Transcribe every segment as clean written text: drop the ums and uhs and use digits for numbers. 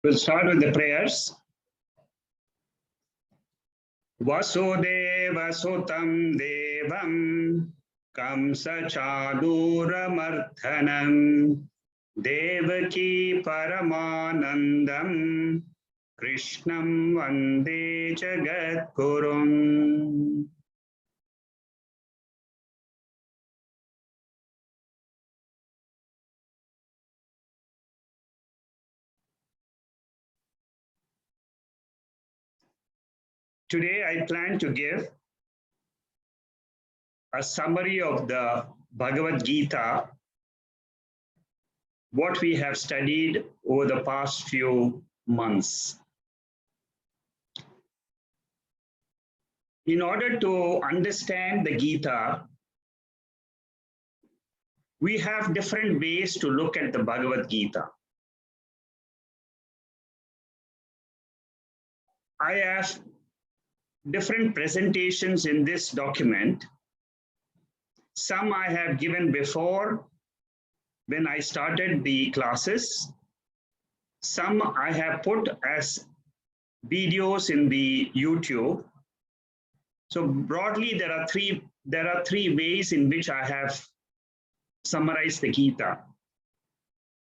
We'll start with the prayers. Vasudeva Sutam Devam Kamsa Chaduramardhanam Devaki Paramanandam Krishnam Vande Jagadgurum. Today, I plan to give a summary of the Bhagavad Gita, what we have studied over the past few months. In order to understand the Gita, we have different ways to look at the Bhagavad Gita. I have different presentations in this document. Some I have given before when I started the classes. Some I have put as videos in the YouTube. So broadly, there are three ways in which I have summarized the Gita.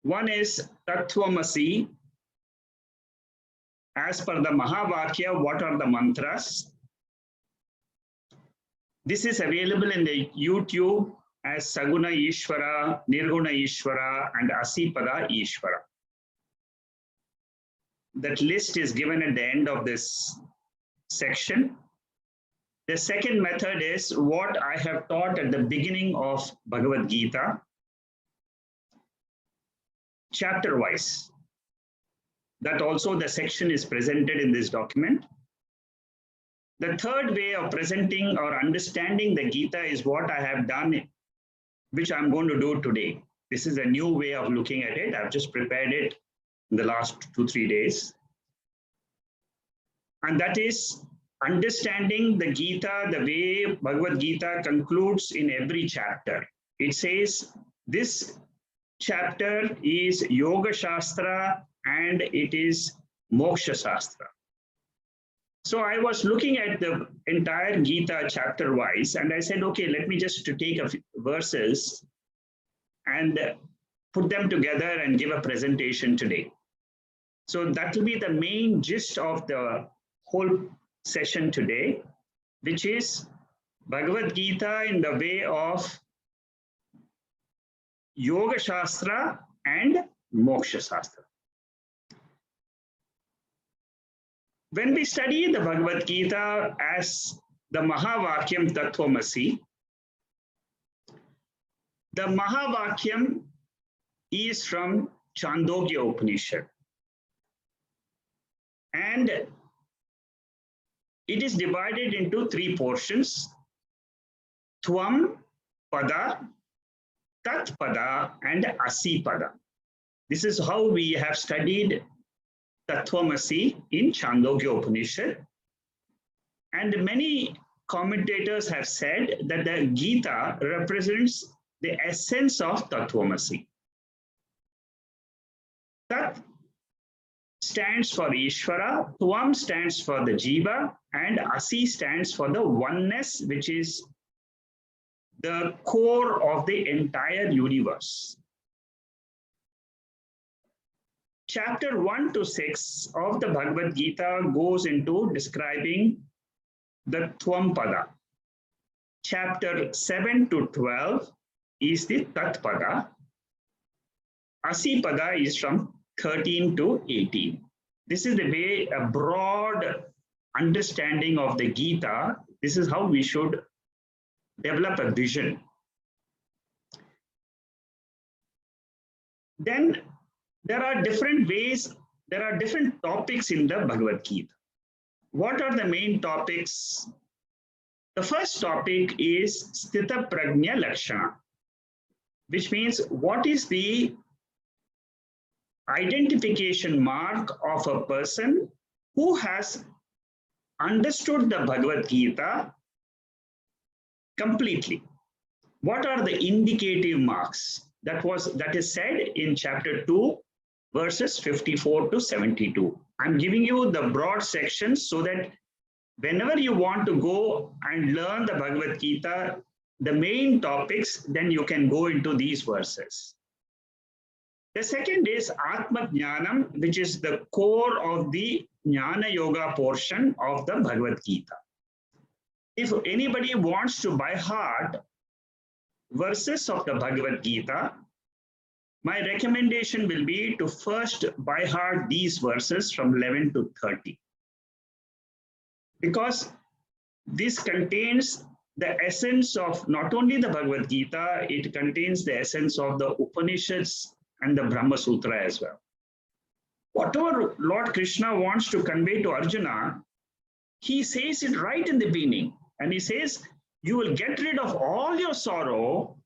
One is Tattvamasi. As per the Mahabharata, what are the mantras? This is available in the YouTube as Saguna Ishvara, Nirguna Ishvara, and Asipada Ishvara. That list is given at the end of this section. The second method is what I have taught at the beginning of Bhagavad Gita, chapter-wise. That also the section is presented in this document. The third way of presenting or understanding the Gita is what I have done, which I'm going to do today. This is a new way of looking at it. I've just prepared it in the last 2-3 days. And that is understanding the Gita the way Bhagavad Gita concludes in every chapter. It says this chapter is Yoga Shastra and it is Moksha Sastra. So I was looking at the entire Gita chapter wise, and I said, okay, let me just take a few verses and put them together and give a presentation today. So that will be the main gist of the whole session today, which is Bhagavad Gita in the way of Yoga Shastra and Moksha Sastra. When we study the Bhagavad Gita as the Mahavakyam Tattvamasi, the Mahavakyam is from Chandogya Upanishad. And it is divided into 3 portions: Tvam Pada, Tat Pada, and Asipada. This is how we have studied Tattvamasi in Chandogya Upanishad. And many commentators have said that the Gita represents the essence of Tattvamasi. Tat stands for Ishvara, Tvam stands for the Jiva, and Asi stands for the oneness, which is the core of the entire universe. Chapter 1 to 6 of the Bhagavad Gita goes into describing the Tvam Pada. Chapter 7 to 12 is the Tat Pada. Asi Pada is from 13 to 18. This is the way, a broad understanding of the Gita. This is how we should develop a vision. Then there are different ways, there are different topics in the Bhagavad Gita. What are the main topics? The first topic is Sthita Prajna Lakshana, which means what is the identification mark of a person who has understood the Bhagavad Gita completely. What are the indicative marks? That is said in chapter 2 verses 54 to 72. I'm giving you the broad sections so that whenever you want to go and learn the Bhagavad Gita, the main topics, then you can go into these verses. The second is Atma Jnanam, which is the core of the Jnana Yoga portion of the Bhagavad Gita. If anybody wants to by heart verses of the Bhagavad Gita, my recommendation will be to first by heart these verses from 11 to 30. Because this contains the essence of not only the Bhagavad Gita, it contains the essence of the Upanishads and the Brahma Sutra as well. Whatever Lord Krishna wants to convey to Arjuna, he says it right in the beginning. And he says, you will get rid of all your sorrow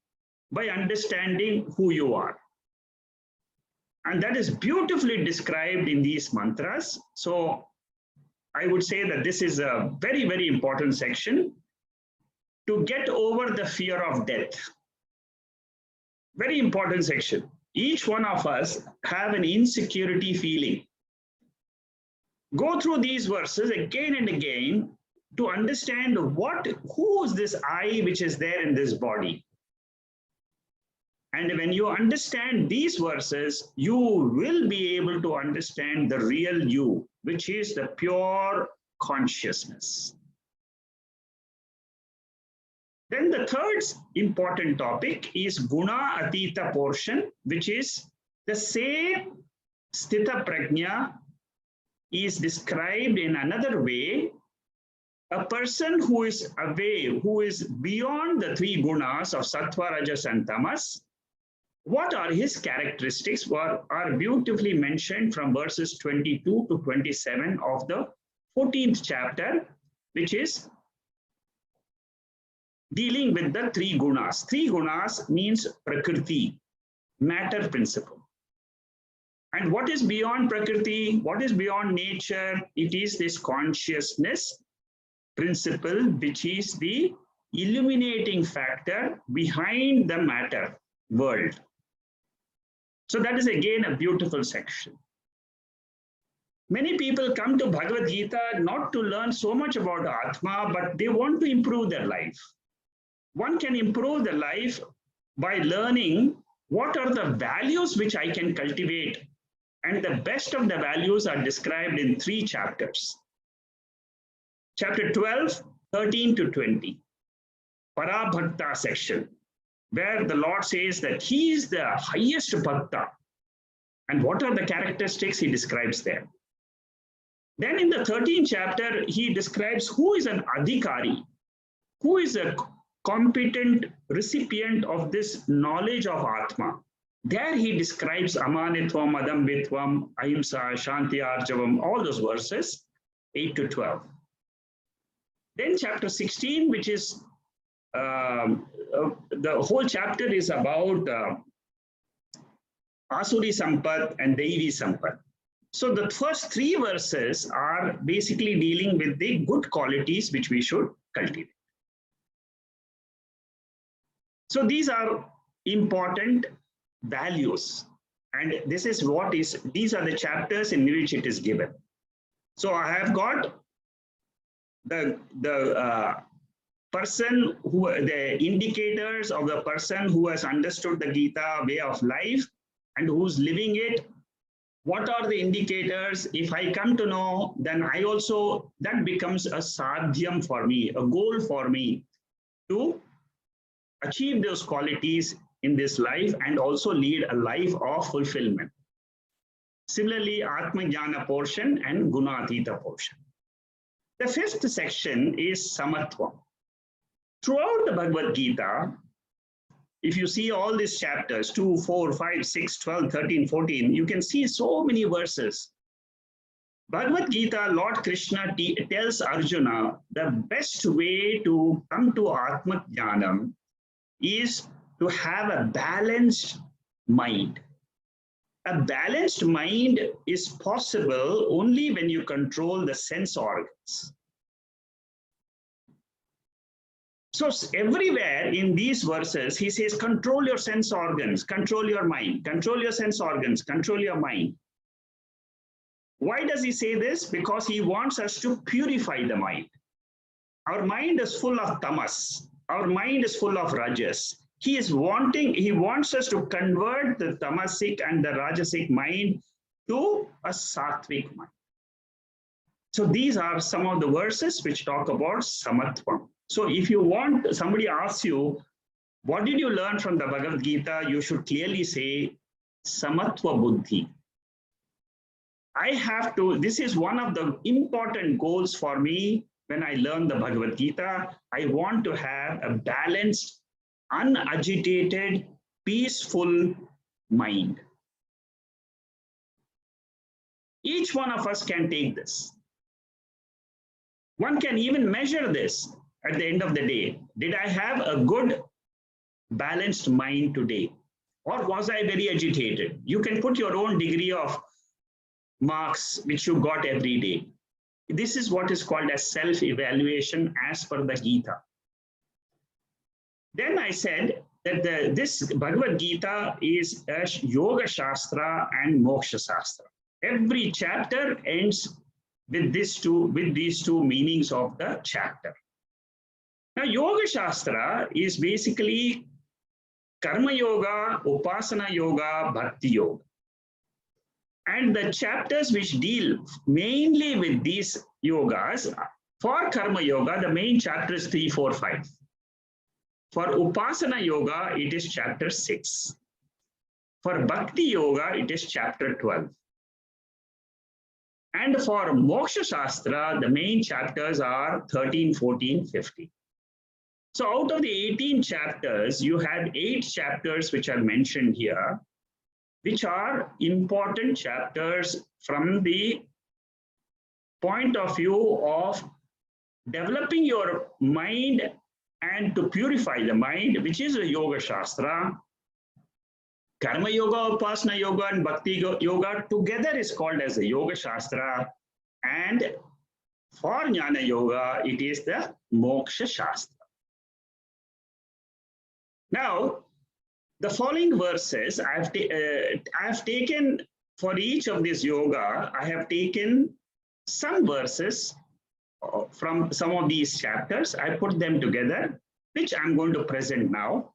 by understanding who you are. And that is beautifully described in these mantras. So I would say that this is a very, very important section to get over the fear of death. Very important section. Each one of us have an insecurity feeling. Go through these verses again and again to understand who is this I which is there in this body. And when you understand these verses, you will be able to understand the real you, which is the pure consciousness. Then the third important topic is Guna Atita portion, which is the same Sthita Prajna is described in another way. A person who is away, who is beyond the three gunas of Sattva, Rajas, and Tamas, what are his characteristics are beautifully mentioned from verses 22 to 27 of the 14th chapter, which is dealing with the three gunas. Three gunas means Prakriti, matter principle. And what is beyond Prakriti? What is beyond nature? It is this consciousness principle, which is the illuminating factor behind the matter world. So that is again a beautiful section. Many people come to Bhagavad Gita not to learn so much about Atma, but they want to improve their life. One can improve the life by learning what are the values which I can cultivate. And the best of the values are described in 3 chapters. Chapter 12, 13 to 20, Parabhakta section, where the Lord says that he is the highest bhakta. And what are the characteristics he describes there? Then in the 13th chapter, he describes who is an adhikari, who is a competent recipient of this knowledge of Atma. There he describes amanitvam, adambitvam, ahimsa, shanti, arjavam, all those verses, 8 to 12. Then chapter 16, which is the whole chapter is about Asuri Sampat and Devi Sampat. So the first 3 verses are basically dealing with the good qualities which we should cultivate. So these are important values. And this is these are the chapters in which it is given. So I have got the person the indicators of the person who has understood the Gita way of life and who's living it. What are the indicators? If I come to know, then that becomes a sadhyam for me, a goal for me to achieve those qualities in this life and also lead a life of fulfillment. Similarly, Atma Jnana portion and Gunatita portion. The 5th section is Samatva. Throughout the Bhagavad Gita, if you see all these chapters, 2, 4, 5, 6, 12, 13, 14, you can see so many verses. Bhagavad Gita, Lord Krishna tells Arjuna the best way to come to Atma Jnanam is to have a balanced mind. A balanced mind is possible only when you control the sense organs. So everywhere in these verses, he says, control your sense organs, control your mind, control your sense organs, control your mind. Why does he say this? Because he wants us to purify the mind. Our mind is full of tamas. Our mind is full of rajas. He wants us to convert the tamasic and the rajasic mind to a sattvic mind. So these are some of the verses which talk about samatva. So if you want, somebody asks you, what did you learn from the Bhagavad Gita? You should clearly say samatva buddhi. This is one of the important goals for me when I learn the Bhagavad Gita. I want to have a balanced, unagitated, peaceful mind. Each one of us can take this. One can even measure this at the end of the day. Did I have a good, balanced mind today? Or was I very agitated? You can put your own degree of marks which you got every day. This is what is called as self-evaluation as per the Gita. Then I said that this Bhagavad Gita is a Yoga Shastra and Moksha Sastra. Every chapter ends with these two meanings of the chapter. Now, Yoga Shastra is basically Karma Yoga, Upasana Yoga, Bhakti Yoga. And the chapters which deal mainly with these yogas, for Karma Yoga, the main chapter is 3, 4, 5. For Upasana Yoga, it is chapter 6. For Bhakti Yoga, it is chapter 12. And for Moksha Sastra, the main chapters are 13, 14, 15. So out of the 18 chapters, you have 8 chapters which are mentioned here, which are important chapters from the point of view of developing your mind and to purify the mind, which is a Yoga Shastra. Karma Yoga, Upasana Yoga, and Bhakti Yoga together is called as a Yoga Shastra. And for Jnana Yoga, it is the Moksha Shastra. Now, the following verses I have taken for each of this yoga. I have taken some verses from some of these chapters. I put them together, which I'm going to present now.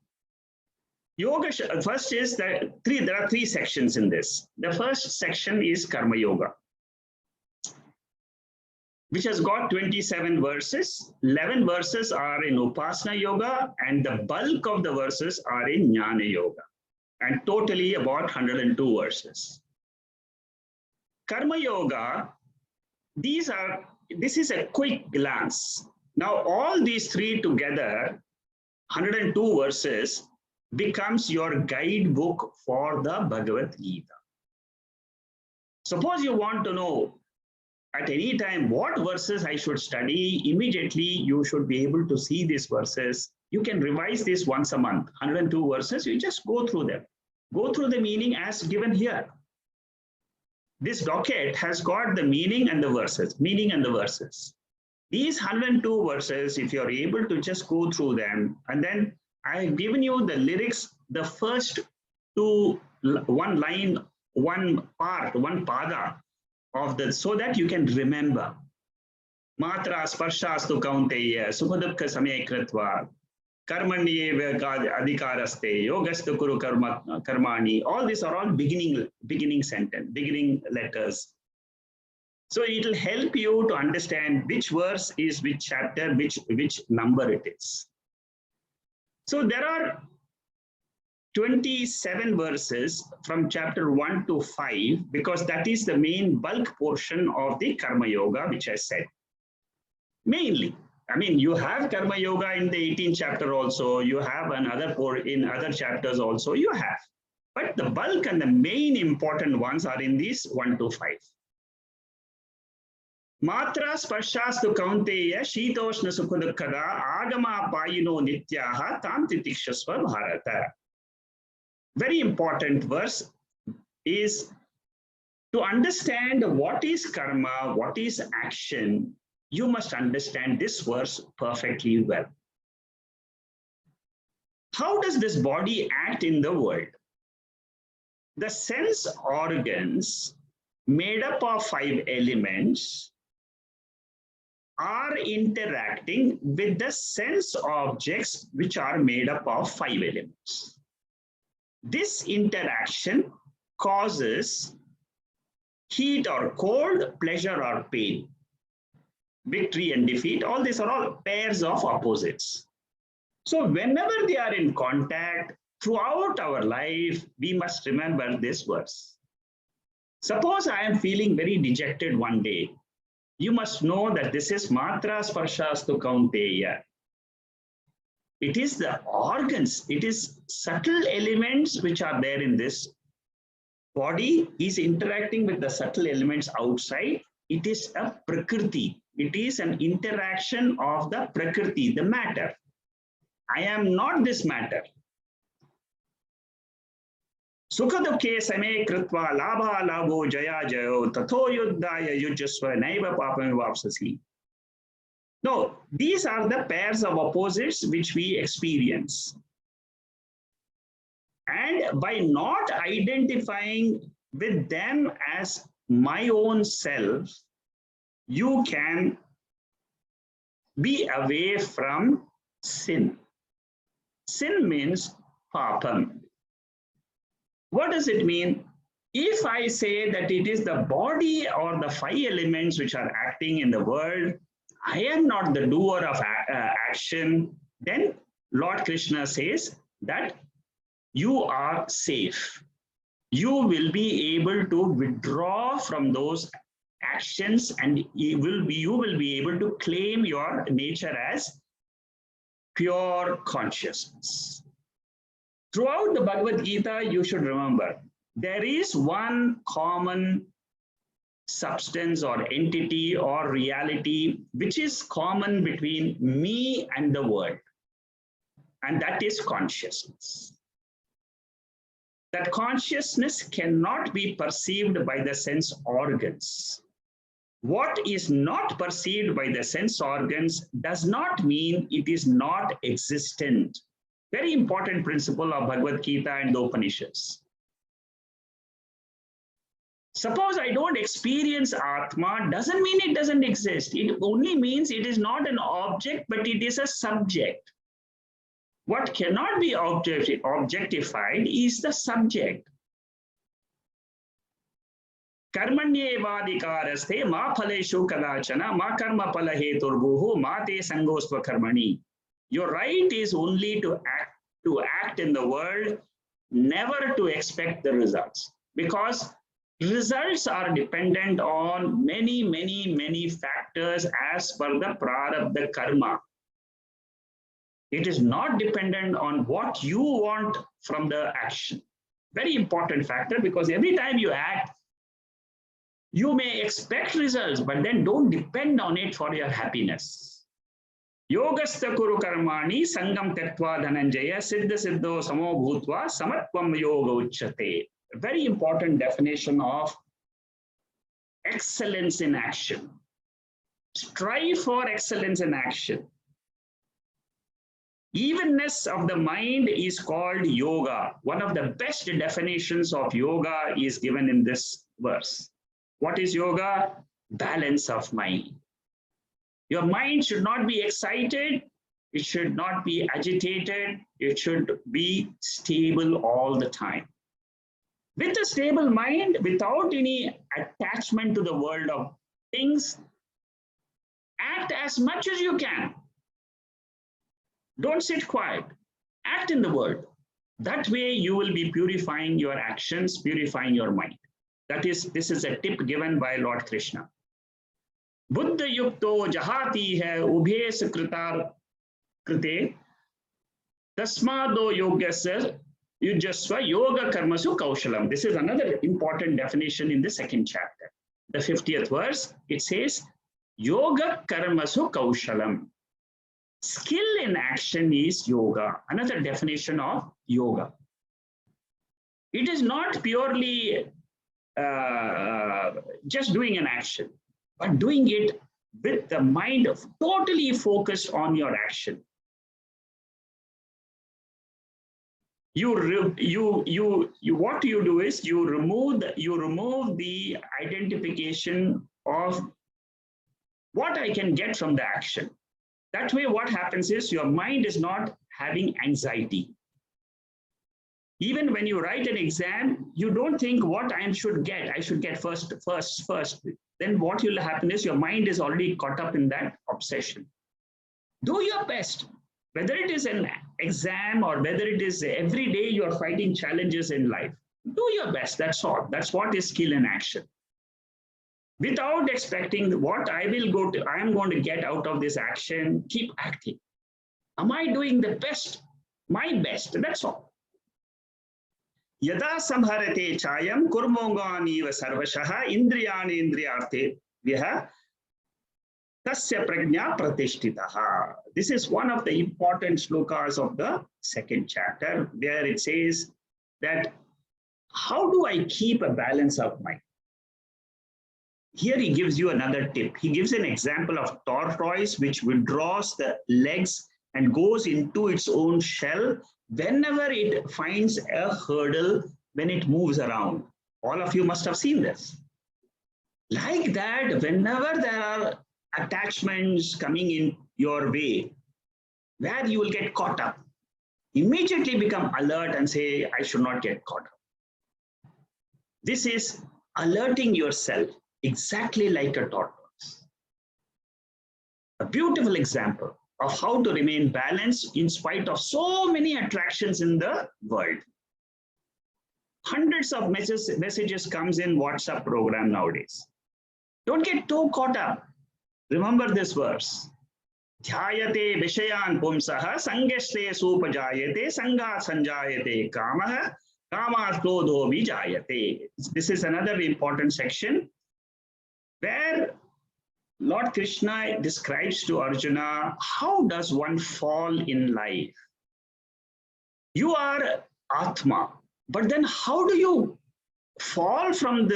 Yoga first is there are 3 sections in this. The first section is Karma Yoga, which has got 27 verses. 11 verses are in Upasana Yoga, and the bulk of the verses are in Jnana Yoga, and totally about 102 verses. Karma Yoga, this is a quick glance. Now, all these 3 together, 102 verses, becomes your guidebook for the Bhagavad Gita. Suppose you want to know at any time what verses I should study, immediately you should be able to see these verses. You can revise this once a month, 102 verses, you just go through them. Go through the meaning as given here. This docket has got the meaning and the verses. These 102 verses, if you're able to just go through them, and then I have given you the lyrics, the first 2, one line, one part, one pada, of the, so that you can remember. Matra sparshaastu kaunteya sukha-dukkha samye kritva karmanyeva adhikaraste yogastu kuru karmani. All these are all beginning sentence, beginning letters. So it will help you to understand which verse is which chapter, which number it is. So there are 27 verses from chapter 1 to 5, because that is the main bulk portion of the Karma Yoga, which I said. Mainly, I mean, you have Karma Yoga in the 18th chapter also, you have another in other chapters also, you have. But the bulk and the main important ones are in these 1 to 5. Matra sparshaastu kaunteya shitoshna sukha-dukkada agama payino nityaha tam titikshasva bharata. Very important verse is to understand what is karma, what is action. You must understand this verse perfectly well. How does this body act in the world? The sense organs made up of 5 elements are interacting with the sense objects which are made up of 5 elements. This interaction causes heat or cold, pleasure or pain, victory and defeat. All these are all pairs of opposites. So whenever they are in contact throughout our life, we must remember this verse. Suppose I am feeling very dejected one day. You must know that this is matra sparshastu kaunteya. It is the organs, it is subtle elements which are there in this body is interacting with the subtle elements outside. It is a prakriti. It is an interaction of the prakriti, the matter. I am not this matter. Sukha dukhe same kritva labha labho jaya jayo tatho yuddhaya yujjasva naiva papam vapsasi. No, these are the pairs of opposites which we experience. And by not identifying with them as my own self, you can be away from sin. Sin means papam. What does it mean? If I say that it is the body or the 5 elements which are acting in the world, I am not the doer of action, then Lord Krishna says that you are safe. You will be able to withdraw from those actions and you will be able to claim your nature as pure consciousness. Throughout the Bhagavad Gita, you should remember, there is one common substance or entity or reality which is common between me and the world, and that is consciousness. That consciousness cannot be perceived by the sense organs. What is not perceived by the sense organs does not mean it is not existent. Very important principle of Bhagavad Gita and the Upanishads. Suppose I don't experience Atma, doesn't mean it doesn't exist. It only means it is not an object, but it is a subject. What cannot be objectified is the subject. Karmanyevadikaraste ma phaleshu kadachana ma karma phala heturbuhu ma te sangosva karmani. Your right is only to act in the world, never to expect the results. Because results are dependent on many factors as per the prarabdha karma. It is not dependent on what you want from the action. Very important factor, because every time you act, you may expect results, but then don't depend on it for your happiness. Yogastha kuru karmani sangam tektva dhananjaya siddha siddho samo bhutva samatvam yoga uchyate. A very important definition of excellence in action. Strive for excellence in action. Evenness of the mind is called yoga. One of the best definitions of yoga is given in this verse. What is yoga? Balance of mind. Your mind should not be excited. It should not be agitated. It should be stable all the time. With a stable mind, without any attachment to the world of things, act as much as you can. Don't sit quiet. Act in the world. That way you will be purifying your actions, purifying your mind. This is a tip given by Lord Krishna. Buddha yukto jahati hai ubhe sakritar krite tasmado yogyasya yujasva yoga karmasu kaushalam. This is another important definition in the 2nd chapter. The 50th verse, it says, yoga karmasu kaushalam. Skill in action is yoga. Another definition of yoga. It is not purely just doing an action, but doing it with the mind totally focused on your action. What you do is you remove the identification of what I can get from the action. That way, what happens is your mind is not having anxiety. Even when you write an exam, you don't think what I should get. I should get first. Then what will happen is your mind is already caught up in that obsession. Do your best. Whether it is an exam or whether it is every day you are fighting challenges in life, do your best. That's all. That's what is skill in action. Without expecting what I am going to get out of this action, keep acting. Am I doing the best? My best. That's all. Yada samharate chayam kurmonganiva sarvashaha indriyani indriyarte viha tasya prajna pratishtitaha. This is one of the important shlokas of the second chapter, where it says that how do I keep a balance of mind? Here he gives you another tip. He gives an example of tortoise which withdraws the legs and goes into its own shell whenever it finds a hurdle when it moves around. All of you must have seen this. Like that, whenever there are attachments coming in your way, where you will get caught up, immediately become alert and say, I should not get caught up. This is alerting yourself exactly like a tortoise. A beautiful example of how to remain balanced in spite of so many attractions in the world. Hundreds of messages comes in WhatsApp program nowadays. Don't get too caught up. Remember this verse. Dhyayate vishayan pumsaha sangeshte supajayate sangat sanjayate kamaha kamat krodho vijayate. This is another important section where Lord Krishna describes to Arjuna, how does one fall in life? You are Atma, but then how do you fall from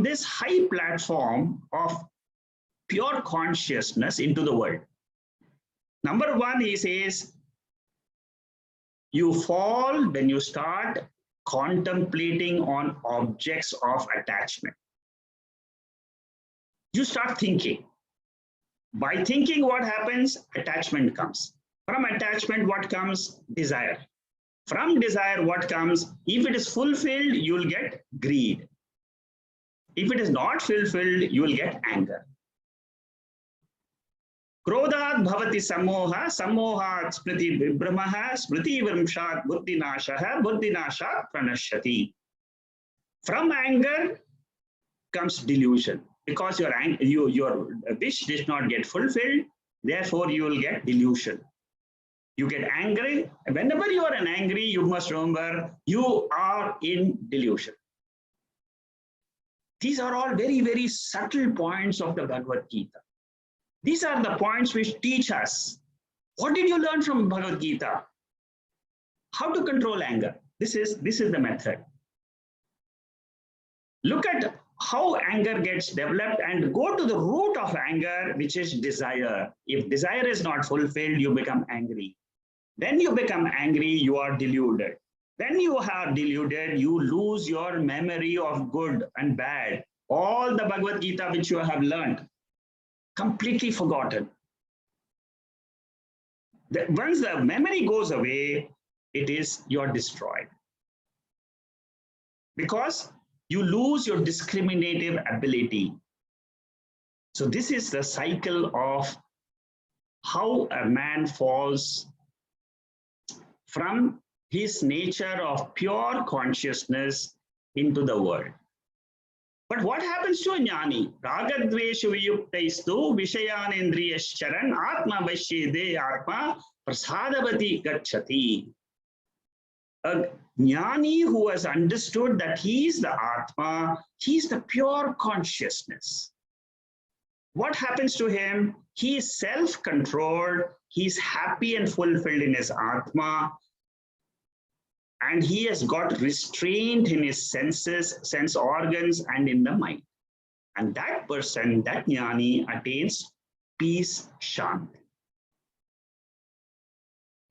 this high platform of pure consciousness into the world? Number one, he says, you fall when you start contemplating on objects of attachment. You start thinking. By thinking, what happens? Attachment comes. From attachment, what comes? Desire. From desire, what comes? If it is fulfilled, you will get greed. If it is not fulfilled, you will get anger. Krodhat bhavati samoha, samohat smriti vibhramaha, smriti vrimshat buddhinashaha, buddhinashat pranashyati. From anger comes delusion. Because your wish did not get fulfilled, therefore you will get delusion. You get angry. Whenever you are angry, you must remember you are in delusion. These are all very, very subtle points of the Bhagavad Gita. These are the points which teach us. What did you learn from Bhagavad Gita? How to control anger. This is the method. Look at how anger gets developed and go to the root of anger, which is desire. If desire is not fulfilled, you become angry. When you become angry, you are deluded. When you are deluded, you lose your memory of good and bad. All the Bhagavad Gita which you have learned, completely forgotten. Once the memory goes away, you're destroyed. Because you lose your discriminative ability. So this is the cycle of how a man falls from his nature of pure consciousness into the world. But what happens to a jnani? Ragadveshu viyuktaistu vishayanendriyascharan atma vaishye atma prasadavati gacchati. A jnani who has understood that he is the Atma, he is the pure consciousness. What happens to him? He is self-controlled, he is happy and fulfilled in his Atma, and he has got restraint in his senses, sense organs, and in the mind. And that person, that jnani, attains peace, shanti.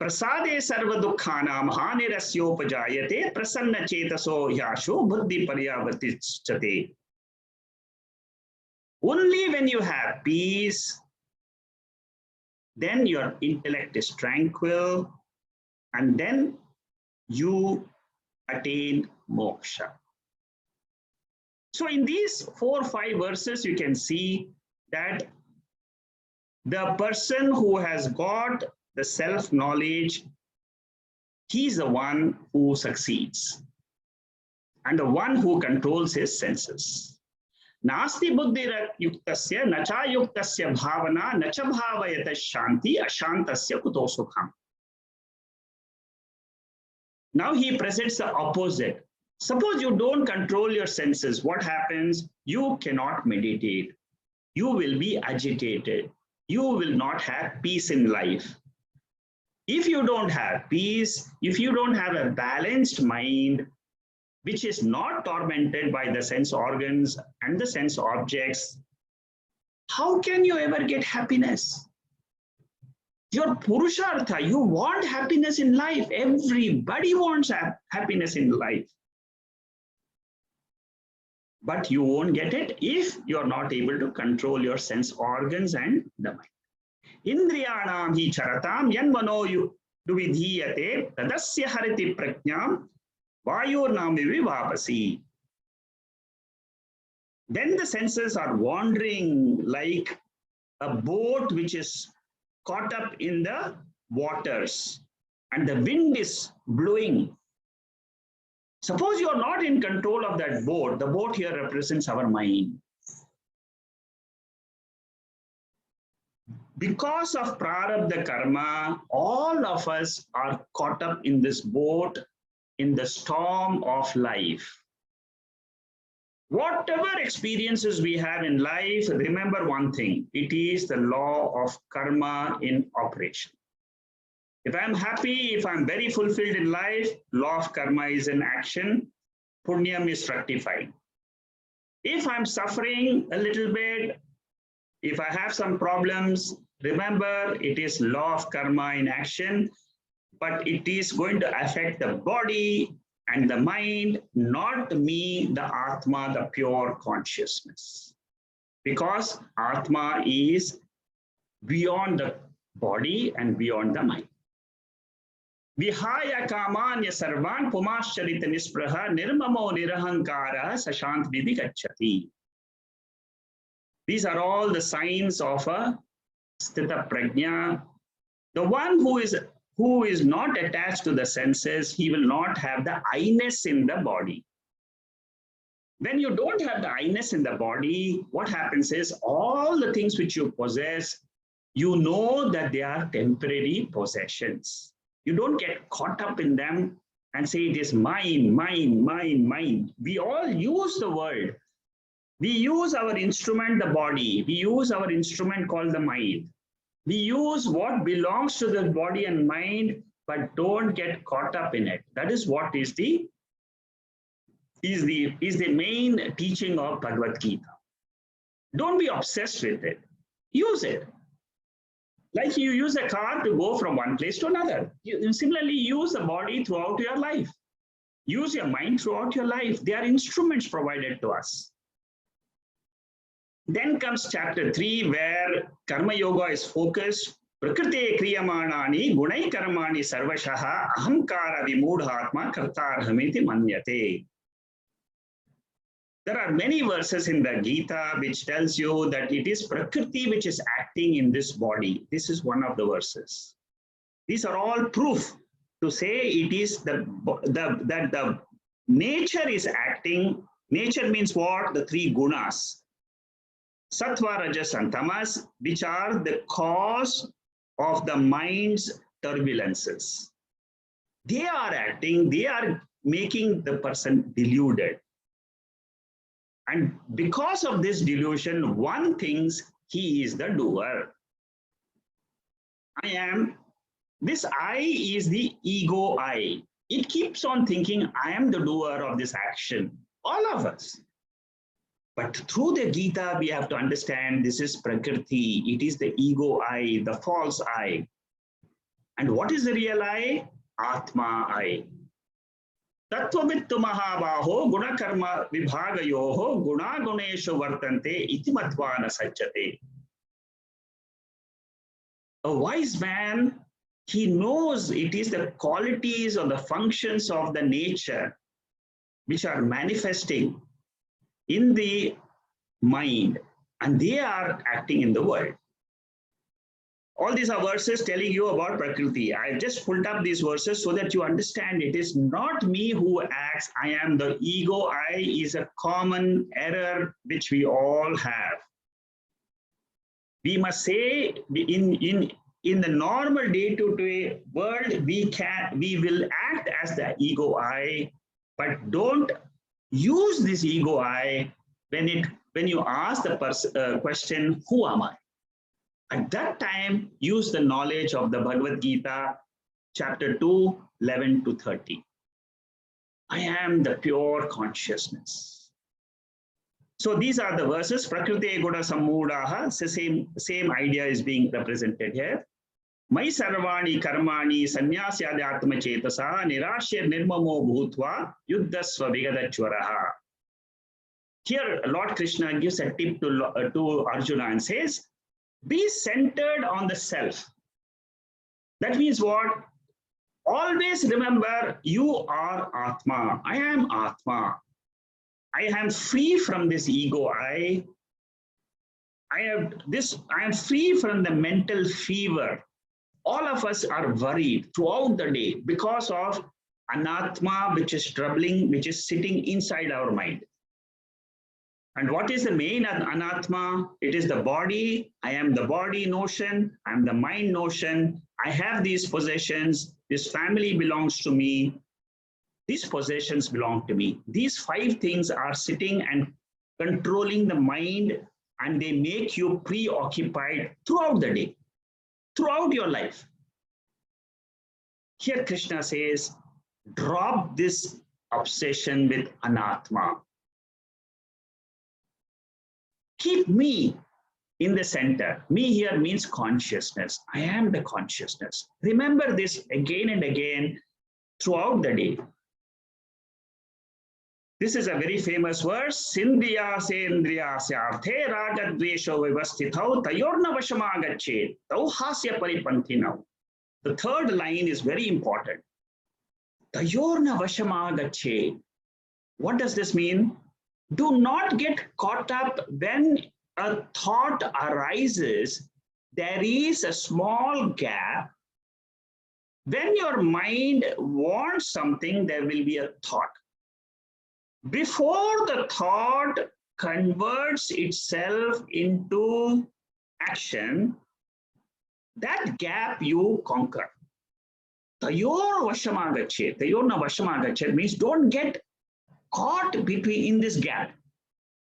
Prasade sarva dukkhanam hanirasyopajayate prasanna chetaso yasho buddhi paryavatichate. Only when you have peace, then your intellect is tranquil, and then you attain moksha. So in these 4 or 5 verses, you can see that the person who has got the self-knowledge, he's the one who succeeds and the one who controls his senses. Nasti buddhira yuktasya nacha yuktasya bhavana nacha bhavayata shanti ashantasya kuto sukham. Now he presents the opposite. Suppose you don't control your senses, what happens? You cannot meditate. You will be agitated. You will not have peace in life. If you don't have peace, if you don't have a balanced mind, which is not tormented by the sense organs and the sense objects, how can you ever get happiness? Your purushartha, you want happiness in life. Everybody wants happiness in life. But you won't get it if you're not able to control your sense organs and the mind. Indriyanam hi charatam yanmano duvidhiyate tadasya hariti prajnam vayurnam vivapasi. Then the senses are wandering like a boat which is caught up in the waters and the wind is blowing. Suppose you are not in control of that boat. The boat here represents our mind. Because of prarabdha karma, all of us are caught up in this boat, in the storm of life. Whatever experiences we have in life, remember one thing, it is the law of karma in operation. If I'm happy, if I'm very fulfilled in life, law of karma is in action, punyam is rectified. If I'm suffering a little bit, if I have some problems, remember it is law of karma in action, but it is going to affect the body and the mind, not me, the Atma, the pure consciousness. Because Atma is beyond the body and beyond the mind. Vihaya kamanya sarvan pumascharita nispraha nirmamo nirahankara sashant vidhi gacchati. These are all the signs of a sthita prajna. The one who is not attached to the senses, he will not have the I-ness in the body. When you don't have the I-ness in the body, what happens is all the things which you possess, you know that they are temporary possessions. You don't get caught up in them and say it is mine, mine, mine, mine. We all use the word. We use our instrument, the body. We use our instrument called the mind. We use what belongs to the body and mind, but don't get caught up in it. That is what is the main teaching of Bhagavad Gita. Don't be obsessed with it. Use it. Like you use a car to go from one place to another. You similarly use the body throughout your life. Use your mind throughout your life. They are instruments provided to us. Then comes chapter 3, where Karma Yoga is focused. Prakrite kriyamanani gunai karmani sarvashaha ahamkara vimudhatma kartarhamiti manyate. There are many verses in the Gita which tells you that it is Prakriti which is acting in this body. This is one of the verses. These are all proof to say it is that the nature is acting. Nature means what? The 3 gunas. Sattva, Rajas and Tamas, which are the cause of the mind's turbulences. They are acting, they are making the person deluded. And because of this delusion, one thinks he is the doer. This I is the ego I. It keeps on thinking, I am the doer of this action. All of us. But through the Gita, we have to understand this is Prakriti. It is the ego I, the false I. And what is the real I? Atma I. Tattvavittu mahabaho gunakarma vibhagayoho gunaguneshu vartante iti matvana sajjate. A wise man, he knows it is the qualities or the functions of the nature which are manifesting in the mind, and they are acting in the world. All these are verses telling you about Prakriti. I just pulled up these verses so that you understand it is not me who acts. I am the ego. I is a common error which we all have. We must say in the normal day-to-day world, we will act as the ego I, but don't use this ego I when you ask the question, who am I? At that time, use the knowledge of the Bhagavad Gita, chapter 2, 11 to 30. I am the pure consciousness. So these are the verses. Prakriti guna sammudaha. Same idea is being represented here. Mai sarvani karmani sannyasya atma chetasa nirashya nirmamo bhutva yuddhasva vigadachvaraha. Here, Lord Krishna gives a tip to Arjuna and says, be centered on the self. That means what? Always remember, you are Atma. I am Atma. I am free from this ego. I am free from the mental fever. All of us are worried throughout the day because of anatma, which is troubling, which is sitting inside our mind. And what is the main anatma? It is the body. I am the body notion. I am the mind notion. I have these possessions. This family belongs to me. These possessions belong to me. These 5 things are sitting and controlling the mind, and they make you preoccupied throughout the day, throughout your life. Here Krishna says, drop this obsession with anatma. Keep me in the center. Me here means consciousness. I am the consciousness. Remember this again and again throughout the day. This is a very famous verse. Sindriya sendriya syarthe ragadvesho vivastithau tayorna vashamagachet tau hasya paripanthinau. The third line is very important. Tayorna vashamagachet. What does this mean? Do not get caught up when a thought arises. There is a small gap. When your mind wants something, there will be a thought. Before the thought converts itself into action, that gap you conquer. Tayor vashamagachet. Tayorna vashamagachet means don't get caught in this gap.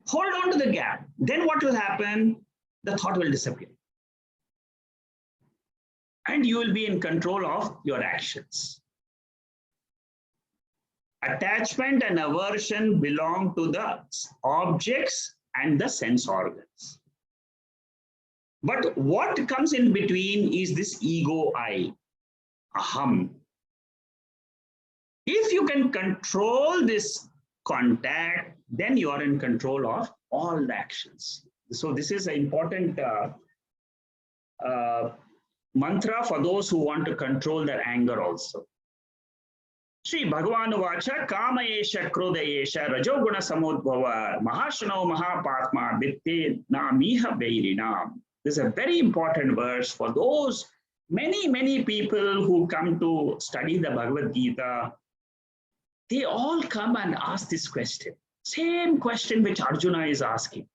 Hold on to the gap. Then what will happen? The thought will disappear. And you will be in control of your actions. Attachment and aversion belong to the objects and the sense organs. But what comes in between is this ego I, aham. If you can control this contact, then you are in control of all the actions. So this is an important mantra for those who want to control their anger also. Shri Bhagavan Vacha Kama Esha Krodha Esha Rajoguna Samudbhava Mahashano Mahapatma Vitte Namiha Vairinam. This is a very important verse for those many people who come to study the Bhagavad Gita. They all come and ask this question. Same question which Arjuna is asking.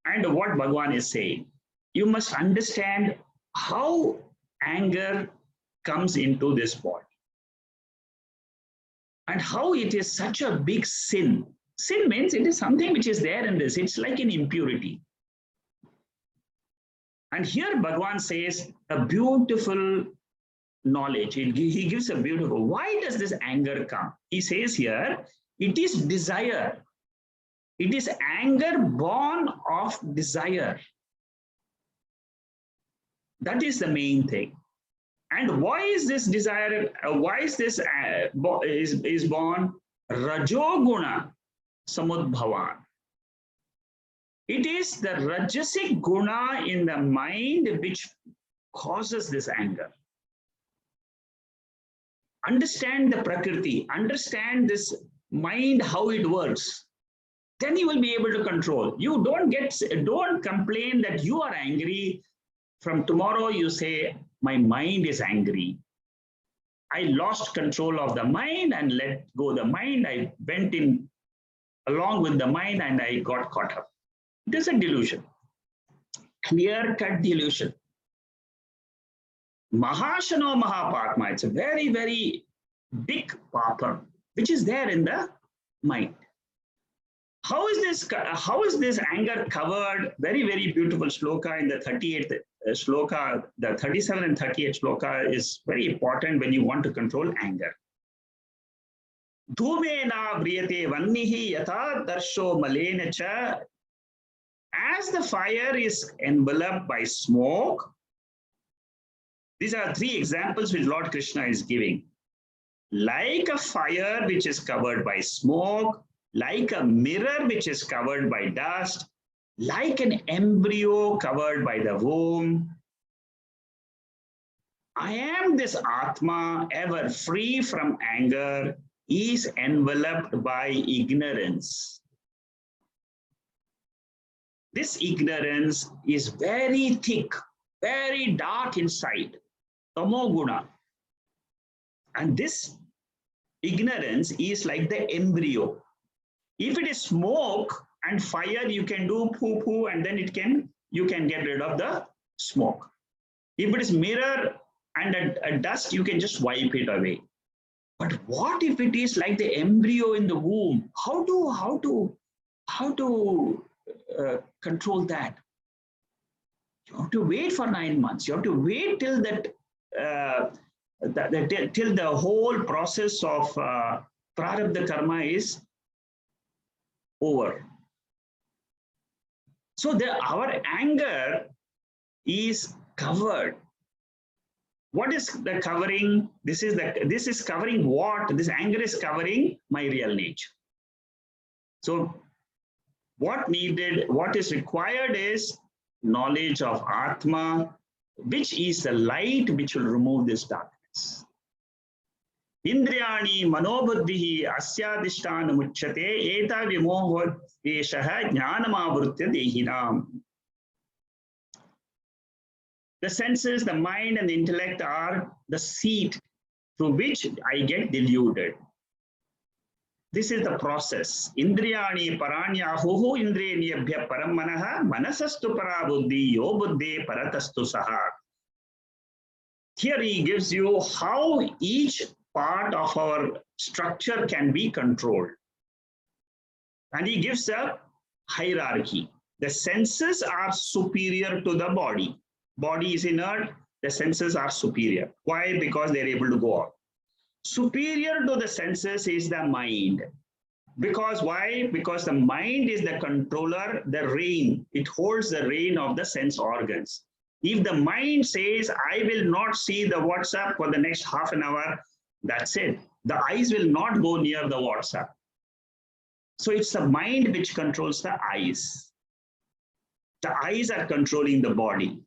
And what Bhagavan is saying. You must understand how anger comes into this body. And how it is such a big sin. Sin means it is something which is there in this. It's like an impurity. And here Bhagavan says a beautiful knowledge. He gives a beautiful. Why does this anger come? He says here, it is desire. It is anger born of desire. That is the main thing. And why is this desire, why is this is born? Rajoguna samudbhavan. It is the rajasic guna in the mind which causes this anger. Understand the prakriti, understand this mind, how it works. Then you will be able to control. You don't complain that you are angry. From tomorrow you say, my mind is angry. I lost control of the mind and let go the mind. I went in along with the mind and I got caught up. It is a delusion, clear-cut delusion. Mahashano Mahapatma, it's a very, very big papa, which is there in the mind. How is this anger covered? Very, very beautiful shloka in the 38th shloka, the 37 and 38 shloka is very important when you want to control anger. Dhumena vriyate vannihi yatha darsho malena cha. As the fire is enveloped by smoke, these are three examples which Lord Krishna is giving. Like a fire which is covered by smoke, like a mirror which is covered by dust, like an embryo covered by the womb. I am this Atma, ever free from anger, is enveloped by ignorance. This ignorance is very thick, very dark inside, tamoguna. And this ignorance is like the embryo. If it is smoke and fire, you can do poo-poo and then you can get rid of the smoke. If it is mirror and a dust, you can just wipe it away. But what if it is like the embryo in the womb? How to control that? You have to wait for 9 months. You have to wait till that till the whole process of prarabdha karma is over. So our anger is covered. What is the covering? This is covering what? This anger is covering my real nature. So what is required is knowledge of Atma, which is the light which will remove this darkness. Indriyani manobuddhihi asyadishthana muchyate eta vimohodeshaha jnanamavritya dehinam. The senses, the mind and the intellect are the seat through which I get deluded. This is the process. Indriyani paranyahuhu indriyabhya paramanaha manasastu parabuddhi yo buddhe paratastu saha. Here he gives you how each part of our structure can be controlled. And he gives a hierarchy. The senses are superior to the body. Body is inert, the senses are superior. Why? Because they're able to go out. Superior to the senses is the mind. Because why? Because the mind is the controller, the rein. It holds the rein of the sense organs. If the mind says, I will not see the WhatsApp for the next half an hour, that's it. The eyes will not go near the WhatsApp. So it's the mind which controls the eyes. The eyes are controlling the body.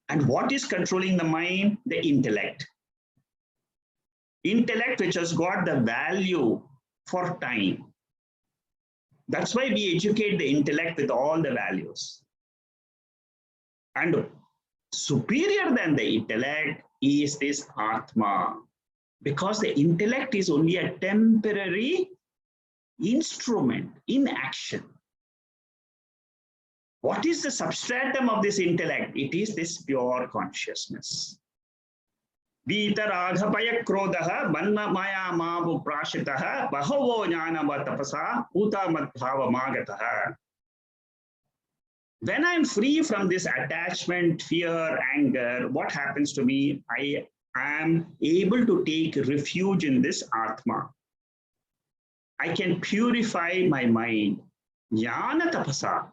And what is controlling the mind? The intellect. Intellect which has got the value for time. That's why we educate the intellect with all the values. And superior than the intellect is this Atma. Because the intellect is only a temporary instrument in action. What is the substratum of this intellect? It is this pure consciousness. Vitaragapaya krodaha manma maya mabu prashitaha bahavo jnanava tapasa uta madbhava magataha. When I'm free from this attachment, fear, anger, what happens to me? I am able to take refuge in this Atma. I can purify my mind. Jnana tapasa.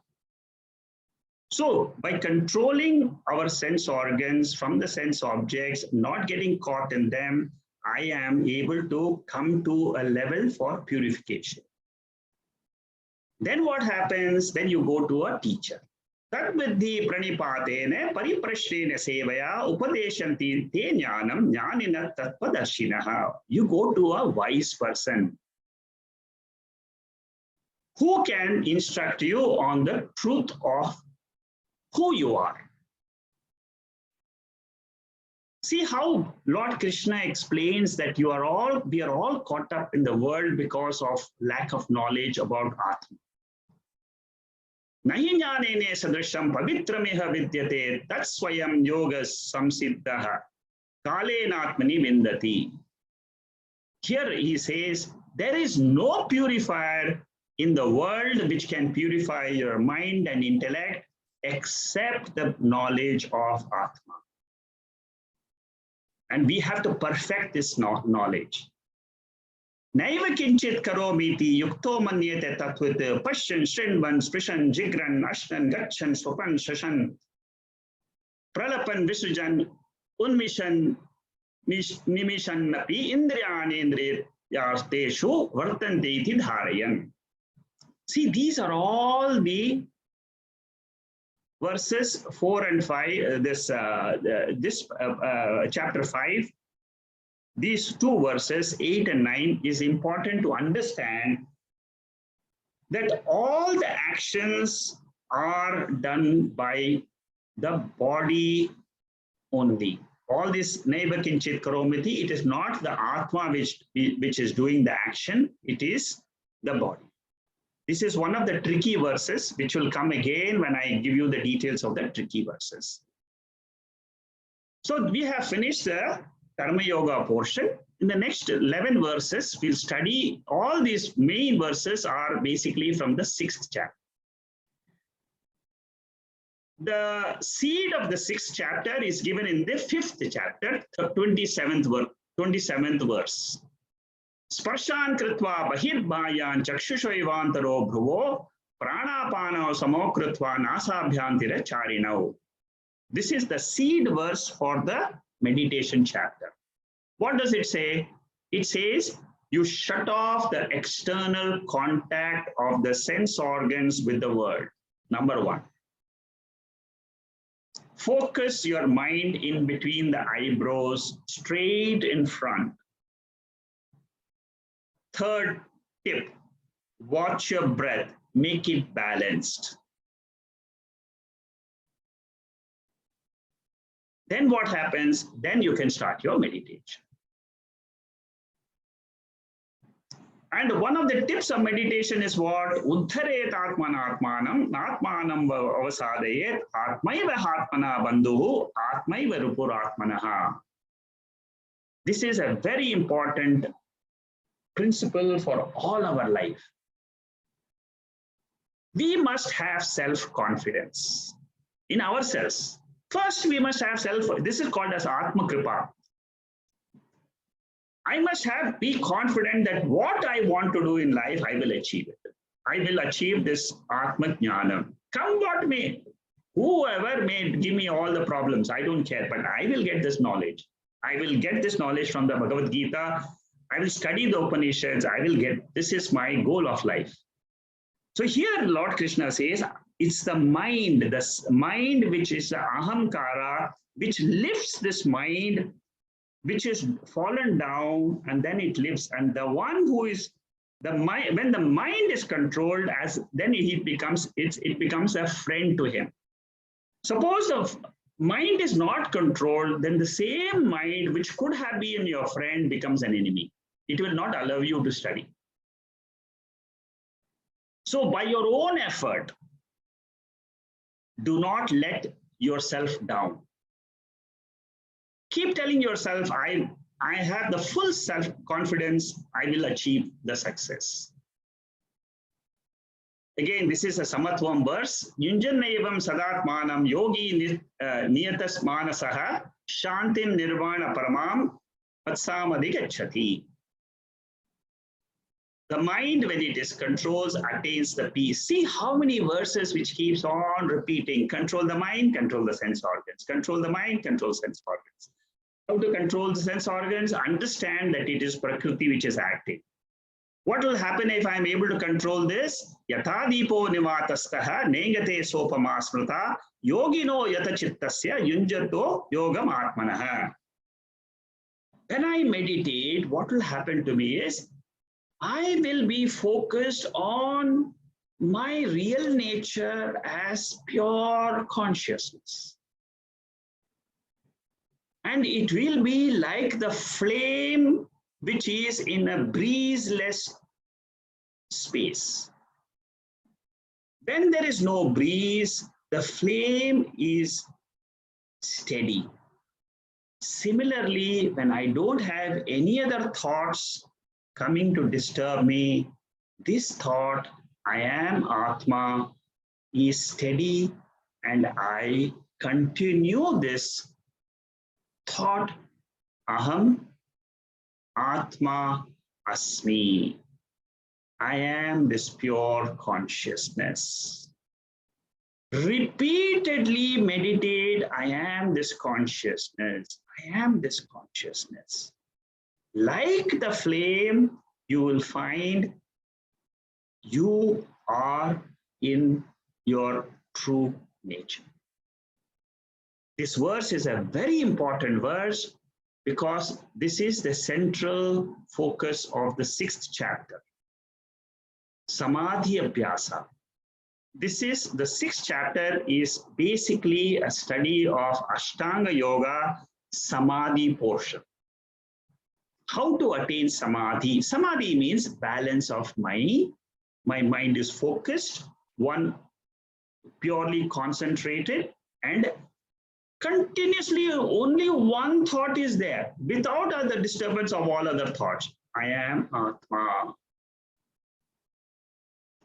So by controlling our sense organs from the sense objects, not getting caught in them, I am able to come to a level for purification. Then what happens? Then you go to a teacher. Tadviddhi pranipatene pariprashrena sevaya upadeshanti te jnanam jnanina tattvadarshinaha. You go to a wise person who can instruct you on the truth of who you are. See how Lord Krishna explains that we are all caught up in the world because of lack of knowledge about Atma. Nahi jnanene sadrisham pavitramiha vidyate tat swayam yoga samsiddhaha kalenatmani vindati. Here he says, there is no purifier in the world which can purify your mind and intellect except the knowledge of Atma. And we have to perfect this knowledge. Naiva kinchit karomiti yukto manyete tatvit pashyan shrinvan sprishan jigran ashnan gachan swapan shashan pralapan visujan unmishan nimishan napi indriyani indriyasteshu vartante iti dharayan. See, these are all the verses 4 and 5, chapter 5, these two verses, 8 and 9, is important to understand that all the actions are done by the body only. All this neighbor kinchit karomiti, it is not the Atma which is doing the action, it is the body. This is one of the tricky verses which will come again when I give you the details of the tricky verses. So we have finished the Karma Yoga portion. In the next 11 verses, we'll study all these main verses are basically from the 6th chapter. The seed of the 6th chapter is given in the 5th chapter, the 27th verse. Sparshan kritva bahirbhayan chakshushoivantaro bhruvo pranapano samo kritva nasabhyantira charino. This is the seed verse for the meditation chapter. What does it say? It says you shut off the external contact of the sense organs with the world. Number 1. Focus your mind in between the eyebrows, straight in front. Third tip, watch your breath, make it balanced. Then what happens? Then you can start your meditation. And one of the tips of meditation is what? Uddharet atmanatmanam, natmanam avasadayet, atmaiva atmana bandhuhu, atmaiva rupuratmanaha. This is a very important principle for all our life. We must have self-confidence in ourselves. First, we must have this is called as Atma Kripa. I must be confident that what I want to do in life, I will achieve it. I will achieve this Atma Jnana. Come what may, whoever may give me all the problems, I don't care, but I will get this knowledge. I will get this knowledge from the Bhagavad Gita. I will study the Upanishads. This is my goal of life. So here Lord Krishna says, it's the mind which is the ahamkara, which lifts this mind, which is fallen down, and then it lifts. And the one who is the mind, when the mind is controlled, then it becomes a friend to him. Suppose the mind is not controlled, then the same mind which could have been your friend becomes an enemy. It will not allow you to study. So by your own effort, do not let yourself down. Keep telling yourself, I have the full self-confidence, I will achieve the success. Again, this is a Samatvam verse. Yunjanaivam sadatmanam yogi niyatas manasaha shantim nirvana paramam patsamadhigachati. The mind, when it is controls, attains the peace. See how many verses which keeps on repeating. Control the mind, control the sense organs. Control the mind, control sense organs. How to control the sense organs? Understand that it is Prakriti which is acting. What will happen if I am able to control this? Yatha dipo nivatastaha negate sopama smrita yogino yata chittasya yunjato yogam atmanaha. When I meditate, what will happen to me is I will be focused on my real nature as pure consciousness. And it will be like the flame which is in a breezeless space. When there is no breeze, the flame is steady. Similarly, when I don't have any other thoughts coming to disturb me, this thought, I am Atma, is steady, and I continue this thought, Aham Atma Asmi. I am this pure consciousness. Repeatedly meditate, I am this consciousness. I am this consciousness. Like the flame, you will find you are in your true nature. This verse is a very important verse because this is the central focus of the 6th chapter. Samadhi Abhyasa. This is the 6th chapter is basically a study of Ashtanga Yoga Samadhi portion. How to attain Samadhi? Samadhi means balance of mind. My mind is focused, one purely concentrated, and continuously only one thought is there without other disturbance of all other thoughts. I am Atma.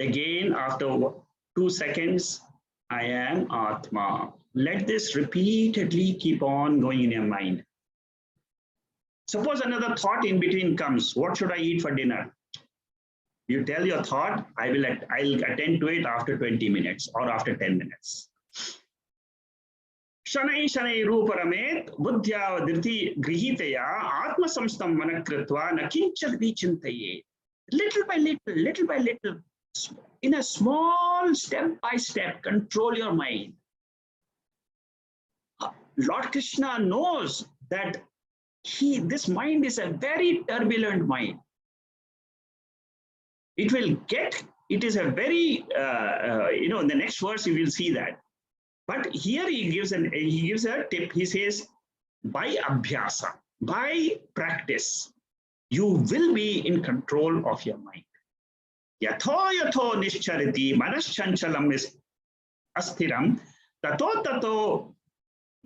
Again, after 2 seconds, I am Atma. Let this repeatedly keep on going in your mind. Suppose another thought in between comes. What should I eat for dinner? You tell your thought, I'll attend to it after 20 minutes or after 10 minutes. Shanai Shanai Ruparamet Buddhyavadriti Grihitaya Atma Samstam Manakritva Nakinchad Vichintaye. Little by little, in a small step by step, control your mind. Lord Krishna knows that this mind is a very turbulent mind. It is a very, in the next verse you will see that. But here he gives a tip. He says, by abhyasa, by practice, you will be in control of your mind. Yatho yatho nischariti manaschanchalam is asthiram tato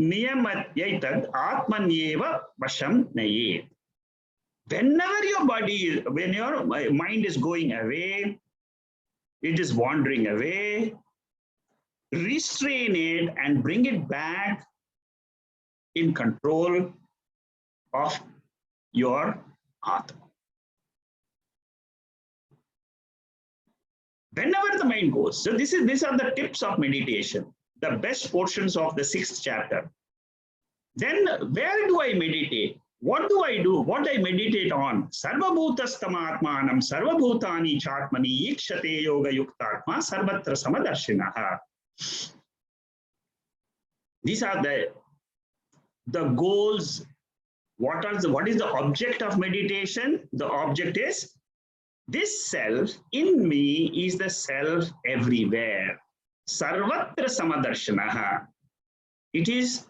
niyamat yaitad atmanyeva vasham nayet. Whenever when your mind is going away, it is wandering away, restrain it and bring it back in control of your Atma. Whenever the mind goes, so these are the tips of meditation, the best portions of the 6th chapter. Then where do I meditate? What do I do? What I meditate on? Sarvabhutastamatmanam sarvabhutani chatmani ikshate yoga yuktatma sarvatra samadarshinaha. These are the goals. What is the object of meditation? The object is this self in me is the self everywhere. Sarvatra samadarshanaha. It is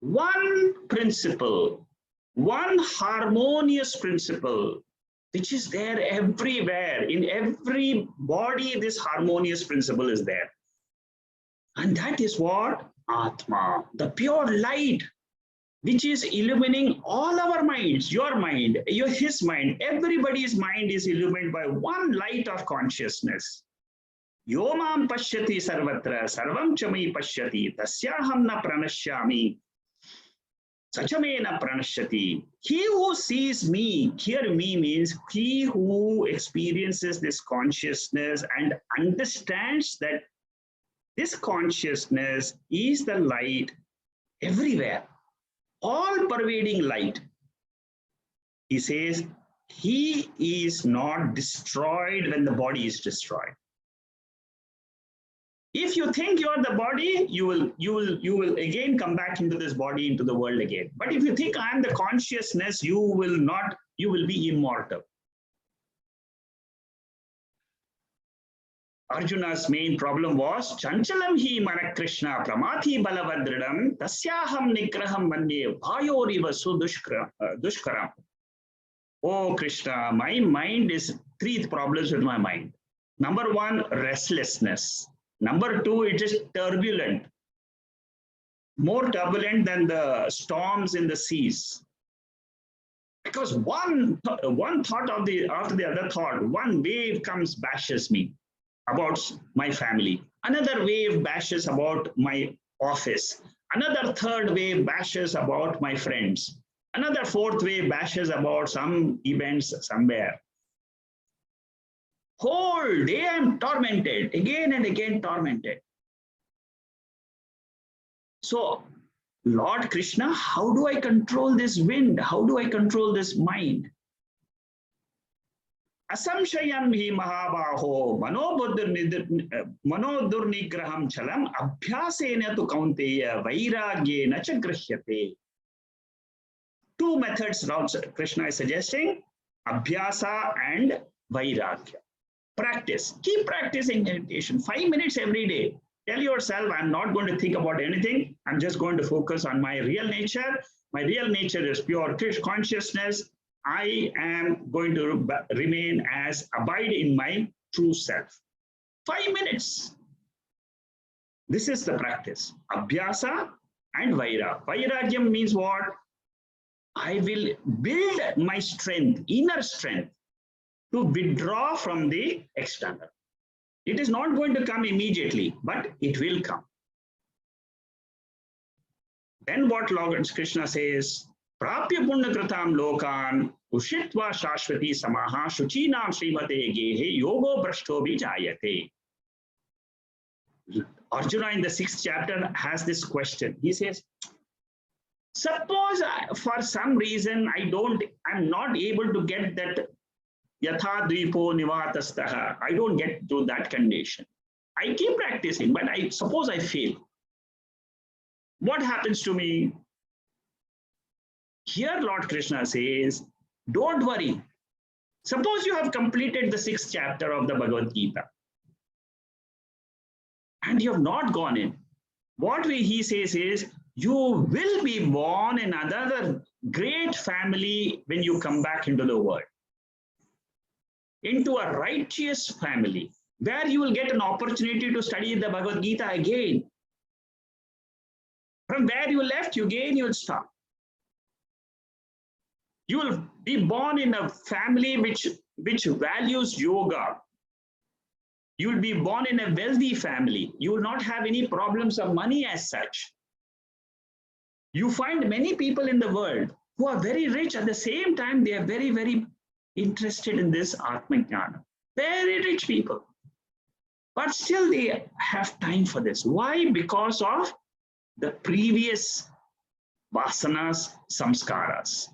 one principle, one harmonious principle, which is there everywhere. In every body, this harmonious principle is there. And that is what? Atma, the pure light, which is illumining all our minds, your mind, his mind, everybody's mind is illuminated by one light of consciousness. Yomam pashyati sarvatra, sarvam chamai pashyati, tasyaham na pranashyami. Sachamena pranashyati. He who sees me, here me means he who experiences this consciousness and understands that this consciousness is the light everywhere, all pervading light. He says he is not destroyed when the body is destroyed. If you think you are the body, you will again come back into this body, into the world again. But if you think I am the consciousness, you will not, you will be immortal. Arjuna's main problem was Chanchalam hi mana Krishna pramati balavadridam tasyaham nigraham manye bhayoriva dushkaram. Oh Krishna, my mind is three problems with my mind. Number one, restlessness. Number two, it is turbulent, more turbulent than the storms in the seas. Because one thought of after the other thought, one wave comes, bashes me about my family. Another wave bashes about my office. Another third wave bashes about my friends. Another fourth wave bashes about some events somewhere. Whole day I'm tormented, again and again tormented. So, Lord Krishna, how do I control this wind? How do I control this mind? Asamshayam hi mahabaho manodurnigraham chalam abhyasena tu kaunteya vairagyena cha grihyate. Two methods Krishna is suggesting, abhyasa and vairagya. Practice. Keep practicing meditation. 5 minutes every day. Tell yourself, I'm not going to think about anything. I'm just going to focus on my real nature. My real nature is pure consciousness. I am going to remain as abide in my true self. 5 minutes. This is the practice. Abhyasa and vaira. Vairagyam means what? I will build my strength, inner strength, to withdraw from the external. It is not going to come immediately, but it will come. Then what Lord Krishna says, Prapya punnakritam lokan ushitva shashvati samaha shuchinam srimate gehe yogo brashto vijayate. Arjuna in the 6th chapter has this question. He says, suppose for some reason I'm not able to get that Yatha Dvipo Nivatastaha. I don't get to that condition. I keep practicing, but I suppose I fail. What happens to me? Here Lord Krishna says, don't worry. Suppose you have completed the 6th chapter of the Bhagavad Gita and you have not gone in. What he says is, you will be born in another great family when you come back into the world. Into a righteous family, where you will get an opportunity to study the Bhagavad Gita again. From where you left, you will start. You will be born in a family which values yoga. You will be born in a wealthy family. You will not have any problems of money as such. You find many people in the world who are very rich. At the same time, they are very, very interested in this Atma Jnana. Very rich people. But still they have time for this. Why? Because of the previous vasanas, samskaras.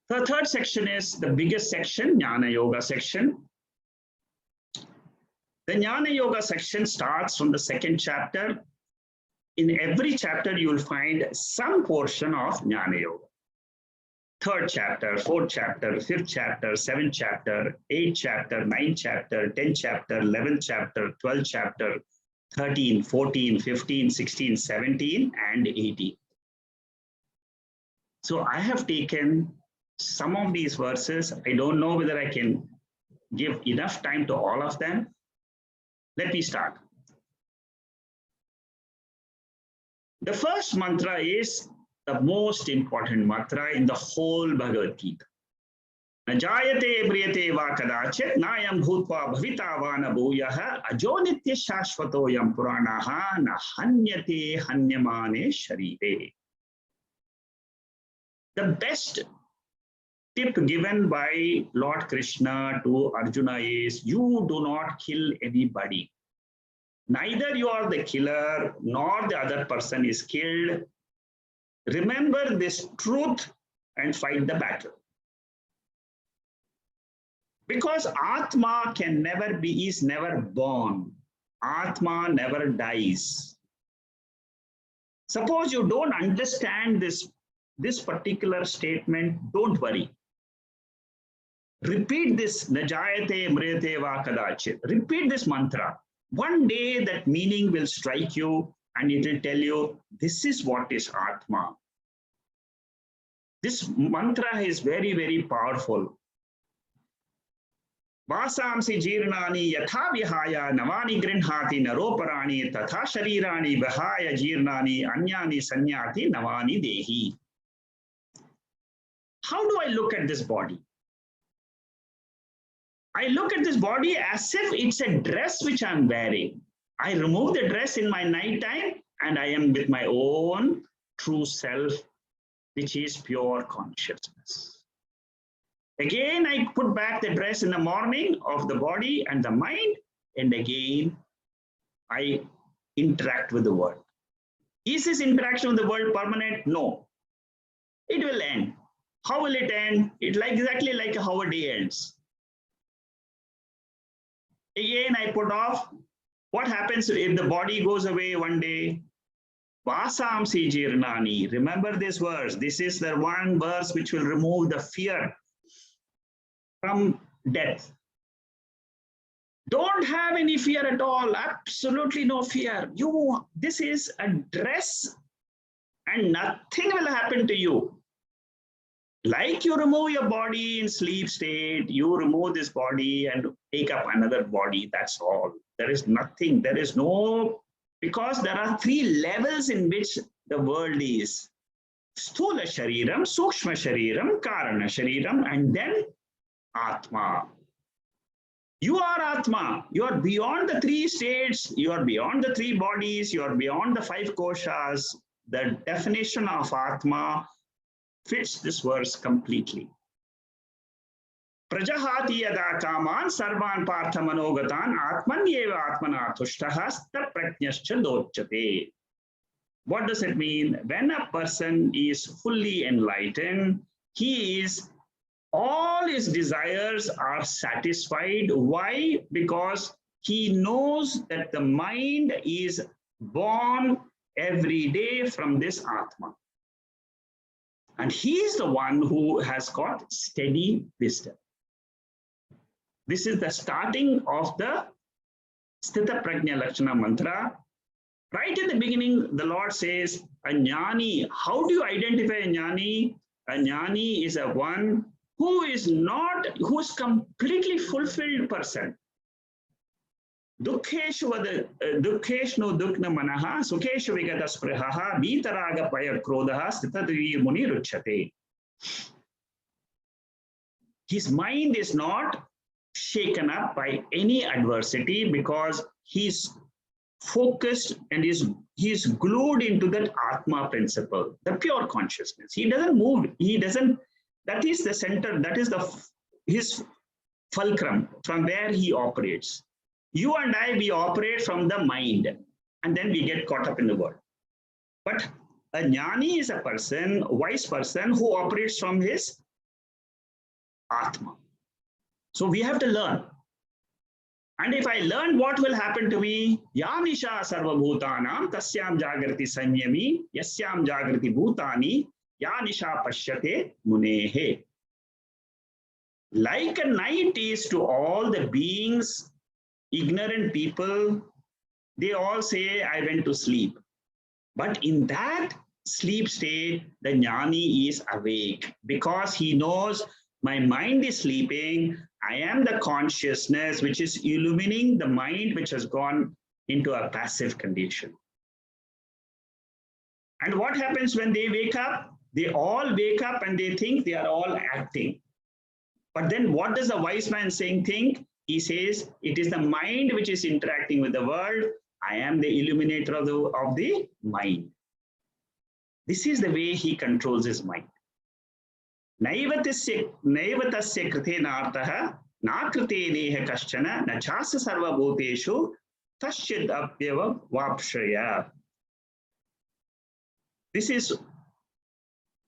The third section is the biggest section, Jnana Yoga section. The Jnana Yoga section starts from the 2nd chapter. In every chapter, you will find some portion of Jnana Yoga. 3rd chapter, 4th chapter, 5th chapter, 7th chapter, 8th chapter, 9th chapter, 10th chapter, 11th chapter, 12th chapter, 13, 14, 15, 16, 17, and 18. So I have taken some of these verses. I don't know whether I can give enough time to all of them. Let me start. The first mantra is the most important mantra in the whole Bhagavad Gita. Na jayate briyate va kadachit nayam bhutva bhavita va na bhuyaha ajo nitya shashvato yam puranaha na hanyate hanyamane sharire. The best tip given by Lord Krishna to Arjuna is, you do not kill anybody. Neither you are the killer, nor the other person is killed. Remember this truth and fight the battle. Because Atma can never be, is never born. Atma never dies. Suppose you don't understand this particular statement, don't worry. Repeat this, Najayate Mriyate Va Kadachit. Repeat this mantra. One day that meaning will strike you and it will tell you, this is what is Atma. This mantra is very, very powerful. Vasamsi jirnani yatha vihaya navani grinhati naroparani tatha sharirani vihaya jirnani anyani sanyati navani dehi. How do I look at this body? I look at this body as if it's a dress which I'm wearing. I remove the dress in my night time and I am with my own true self, which is pure consciousness. Again, I put back the dress in the morning of the body and the mind, and again, I interact with the world. Is this interaction with the world permanent? No. It will end. How will it end? It's exactly like how a day ends. Again, I put off. What happens if the body goes away one day? Vasamsi jirnani. Remember this verse. This is the one verse which will remove the fear from death. Don't have any fear at all. Absolutely no fear. This is a dress and nothing will happen to you. Like you remove your body in sleep state, you remove this body and take up another body. That's all. There is nothing. There is no, because there are three levels in which the world is. Sthula Shariram, Sukshma Shariram, Karana Shariram, and then Atma. You are Atma. You are beyond the three states. You are beyond the three bodies. You are beyond the five koshas. The definition of Atma fits this verse completely. Prajahati yada kaman sarvan partha manogatan atmanyeva atmana tushtaha sta prajnascha lochyate. What does it mean? When a person is fully enlightened, all his desires are satisfied. Why? Because he knows that the mind is born every day from this Atma. And he is the one who has got steady wisdom. This is the starting of the Sthita Prajna Lakshana mantra. Right in the beginning, the Lord says, a jnani. How do you identify a jnani? A jnani is a one who is completely fulfilled person. Dukheshu dukna manaha, sukeshu vigata sprihaha, vitaraga paya krodaha, stitadvi muni ruchate. His mind is not shaken up by any adversity because he's focused and he's glued into that Atma principle, the pure consciousness. He doesn't move. That is the center. That is his fulcrum from where he operates. You and I, we operate from the mind, and then we get caught up in the world. But a jnani is a person, wise person, who operates from his Atma. So we have to learn. And if I learn, what will happen to me? Yanisha sarva bhutanam tasyam jagrati sanyami yasyam jagrati bhutani yanisha pashyate munehe. Like a night is to all the beings, ignorant people, they all say, I went to sleep. But in that sleep state, the jnani is awake because he knows my mind is sleeping. I am the consciousness which is illumining the mind which has gone into a passive condition. And what happens when they wake up? They all wake up and they think they are all acting. But then what does the wise man think? He says, it is the mind which is interacting with the world. I am the illuminator of the mind. This is the way he controls his mind. नैव तस्य कृतेनार्थः न कृतेनेह कश्चन न चास्य सर्वभूतेषु कश्चिदप्येव वाप्स्यते. This is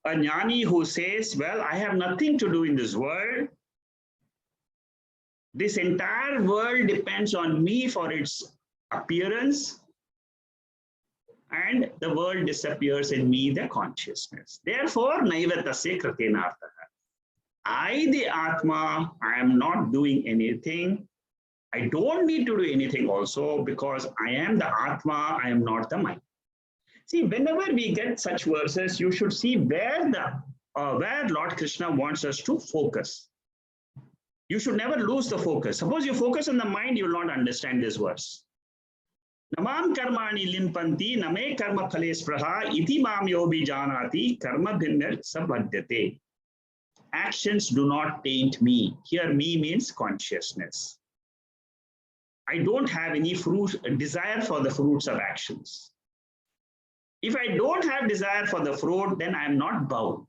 a jnani who says, well, I have nothing to do in this world. This entire world depends on me for its appearance, and the world disappears in me, the consciousness. Therefore, naiva tasya kratenartha. I, the Atma, I am not doing anything. I don't need to do anything also because I am the Atma, I am not the mind. See, whenever we get such verses, you should see where Lord Krishna wants us to focus. You should never lose the focus. Suppose you focus on the mind, you will not understand this verse. Namam karmani limpanti name karma phale spraha iti mam yobi janati karma bhinnar sabhadyate. Actions do not taint me. Here, me means consciousness. I don't have any desire for the fruits of actions. If I don't have desire for the fruit, then I am not bound.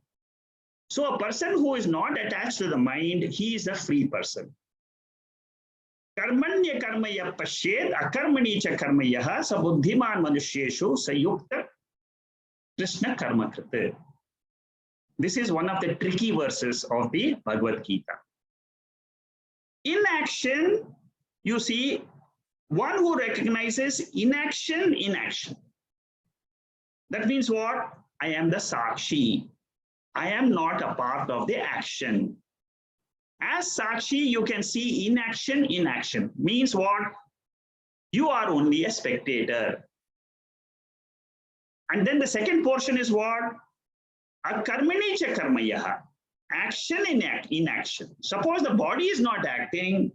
So a person who is not attached to the mind, he is a free person. Karmanya karmaya pashyed akarmani cha karmayah sabuddhiman manusyeshu sayukta Krishna karma krita. This is one of the tricky verses of the Bhagavad Gita. Inaction, you see, one who recognizes inaction in action. That means what? I am the Sakshi. I am not a part of the action. As Sakshi, you can see inaction in action. Means what? You are only a spectator. And then the second portion is what? Akarmani cha karmayah. Action in action. Suppose the body is not acting.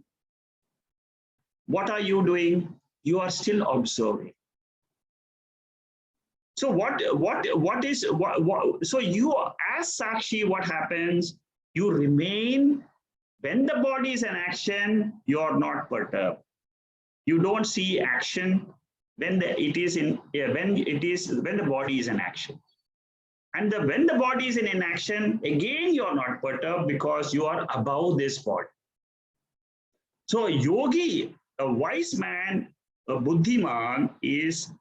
What are you doing? You are still observing. So so you as Sakshi, what happens? You remain, when the body is in action, you are not perturbed. You don't see action when the body is in action. And when the body is in inaction, again you are not perturbed because you are above this body. So yogi, a wise man, a buddhiman is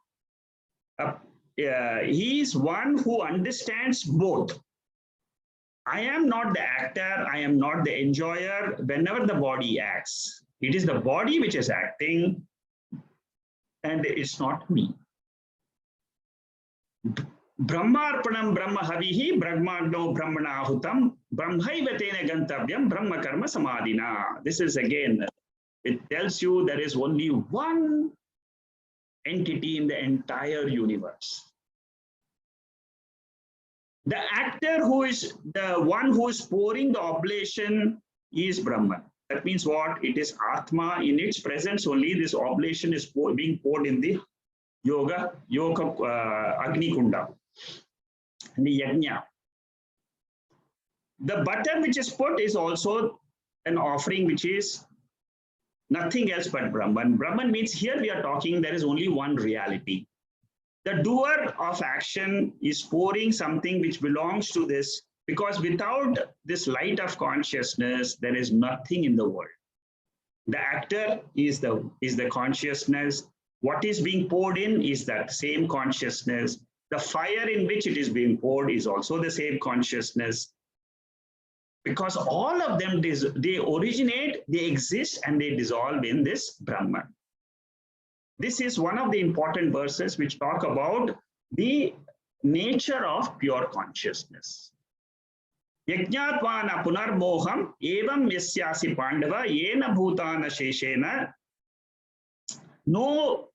he is one who understands both. I am not the actor, I am not the enjoyer whenever the body acts. It is the body which is acting, and it's not me. Brahmarpanam Brahma Havihi Brahmagno Brahmanahutam Brahmaivatena Gantavyam Brahma Karma Samadhina. This is again, it tells you there is only one entity in the entire universe. The actor who is the one who is pouring the oblation is Brahman. That means what? It is Atma. In its presence only this oblation is being poured in the yoga Agni Kunda, the yajna. The butter which is put is also an offering which is nothing else but Brahman. Brahman means here we are talking there is only one reality. The doer of action is pouring something which belongs to this, because without this light of consciousness, there is nothing in the world. The actor is the consciousness. What is being poured in is that same consciousness. The fire in which it is being poured is also the same consciousness. Because all of them, they originate, they exist, and they dissolve in this Brahman. This is one of the important verses which talk about the nature of pure consciousness. Yajñātvāna punarmoham evam yasyasi pandava yena bhutana sheshena. Know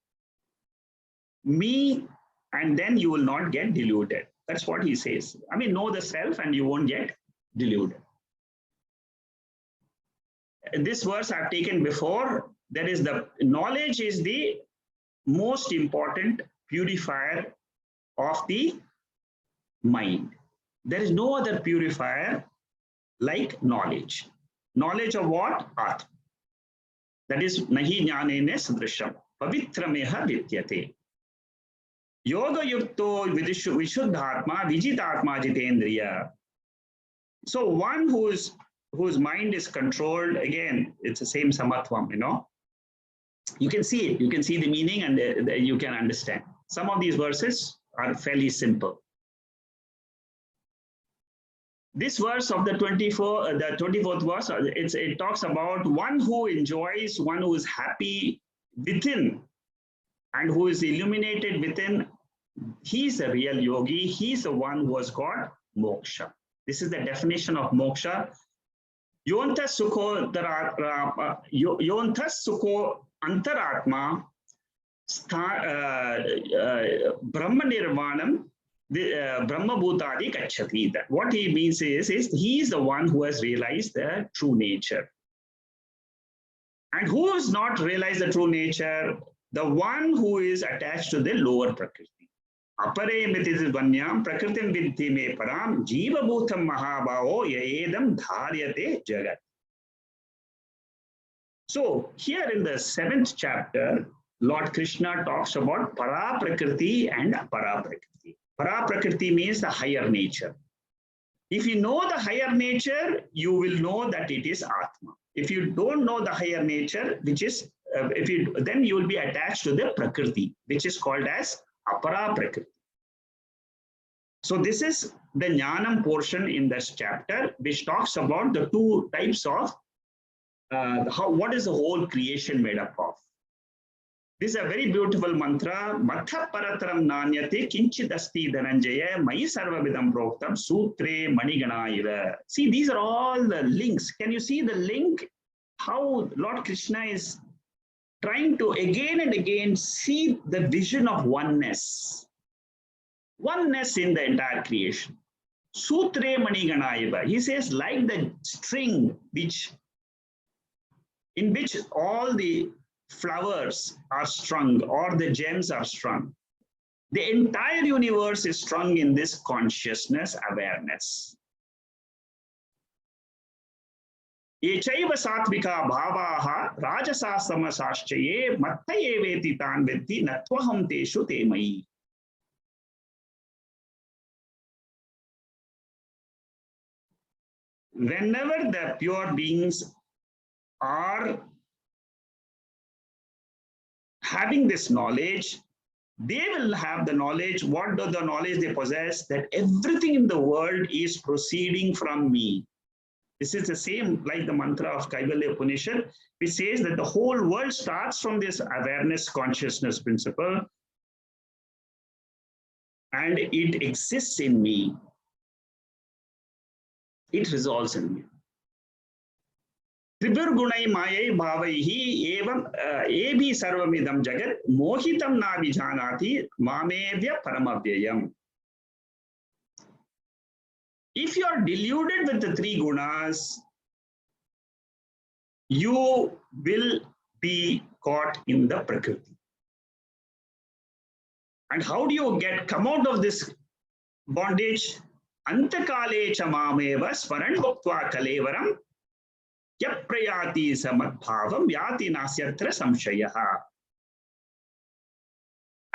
me, and then you will not get deluded. That's what he says. I mean, know the self and you won't get deluded. This verse I've taken before. There is the knowledge is the most important purifier of the mind. There is no other purifier like knowledge. Knowledge of what? Atma. That is nahi jnanene sadrisham pavitrameha vidyate. Yoga yukto vishuddhatma vijitatma jitendriya. So one whose mind is controlled, again, it's the same samatvam, You can see it, you can see the meaning, and you can understand. Some of these verses are fairly simple. This verse of the 24th verse, it talks about one who enjoys, one who is happy within, and who is illuminated within. He's a real yogi. He's the one who has got moksha. This is the definition of moksha. Yontas sukho antaratma brahma nirvanam brahma bhutadi kachati. What he means is he is the one who has realized the true nature. And who has not realized the true nature? The one who is attached to the lower prakriti. Apare mitisvanyam prakritim vidhi me param jiva bhutam mahabhavo yaedam dharyate jagat. So here in the 7th chapter, Lord Krishna talks about para prakriti and apara prakriti. Para prakriti means the higher nature. If you know the higher nature, you will know that it is Atma. If you don't know the higher nature, which is, then you will be attached to the prakriti, which is called as apara prakriti. So this is the Jnanam portion in this chapter, which talks about the two types of what is the whole creation made up of. This is a very beautiful mantra. Matha parataram nanyate kinchidasti dhananjaya mai sarvavidam proktam sutre manigana iva. See, these are all the links. Can you see the link? How Lord Krishna is trying to again and again see the vision of oneness. Oneness in the entire creation. Sutre manigana iva. He says, like the string in which all the flowers are strung or the gems are strung. The entire universe is strung in this consciousness awareness. Echaiva satvika bhavaha rajasasama sashchaye mattaye veti tan vetti natvaham teshu temai. Whenever the pure beings are having this knowledge, they will have the knowledge. What does the knowledge they possess? That everything in the world is proceeding from me. This is the same like the mantra of Kaivalya Upanishad, which says that the whole world starts from this awareness consciousness principle and it exists in me. It resolves in me. Tribhurgunai mayai bhavaihi evam ebi sarvamidam jagat mohitam na vijanati mamevya paramavyayam. If you are deluded with the three gunas, you will be caught in the prakriti. And how do you come out of this bondage? Antakale cha mameva smaran bhaktva kalevaram yaprayati samadbhavam yati nasyatra samshayaha.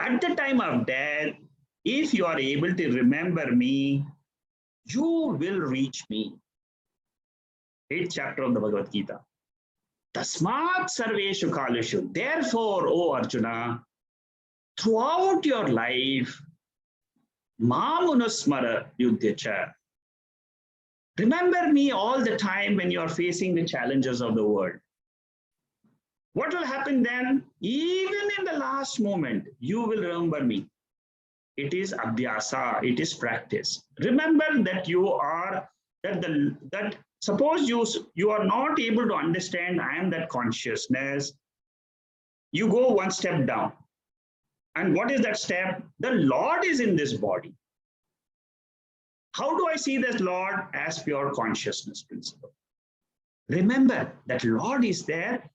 At the time of death, if you are able to remember me, you will reach me. 8th chapter of the Bhagavad Gita. Tasmat sarveshu kaleshu. Therefore, O Arjuna, throughout your life, mamunusmara yudhyacha. Remember me all the time when you are facing the challenges of the world. What will happen then? Even in the last moment, you will remember me. It is abhyasa, it is practice. Remember that you are, that suppose you are not able to understand I am that consciousness, you go one step down. And what is that step? The Lord is in this body. How do I see this Lord? As pure consciousness principle. Remember that Lord is there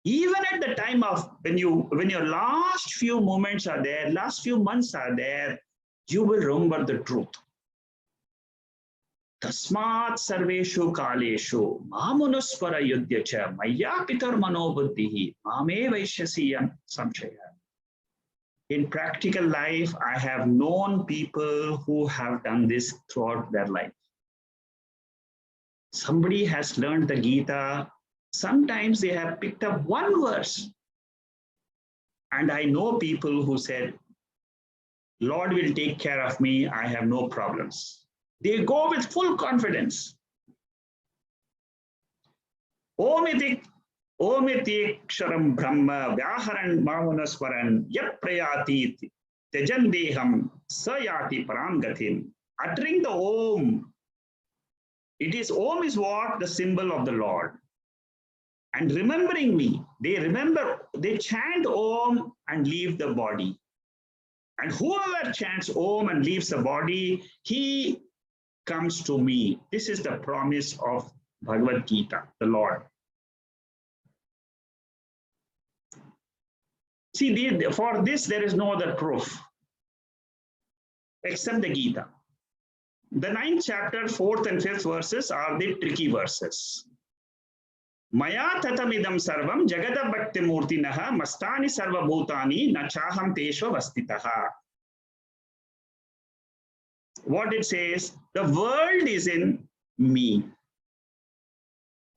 even at the time of when your last few moments are there, last few months are there, you will remember the truth. Tasmat sarveshu kaleshu mamunuspara yudhyacha maya pitar manobuddhihi mame vaishyasiyam samshaya. In practical life, I have known people who have done this throughout their life. Somebody has learned the Gita. Sometimes they have picked up one verse. And I know people who said, Lord will take care of me. I have no problems. They go with full confidence. Omiti Omitiksharam Brahma Vyaharan Maunaswaran Yat Prayati Tejandeham Sayati Paramgatim. Uttering the Om. It is Om is what? The symbol of the Lord. And remembering me, they chant Om and leave the body. And whoever chants Om and leaves the body, he comes to me. This is the promise of Bhagavad Gita, the Lord. See, for this, there is no other proof except the Gita. The 9th chapter, 4th and 5th verses are the tricky verses. Maya tatamidam sarvam jagata bhakti murtinaha mastani sarva bhutani nachaham tesho vastitaha. What it says, the world is in me.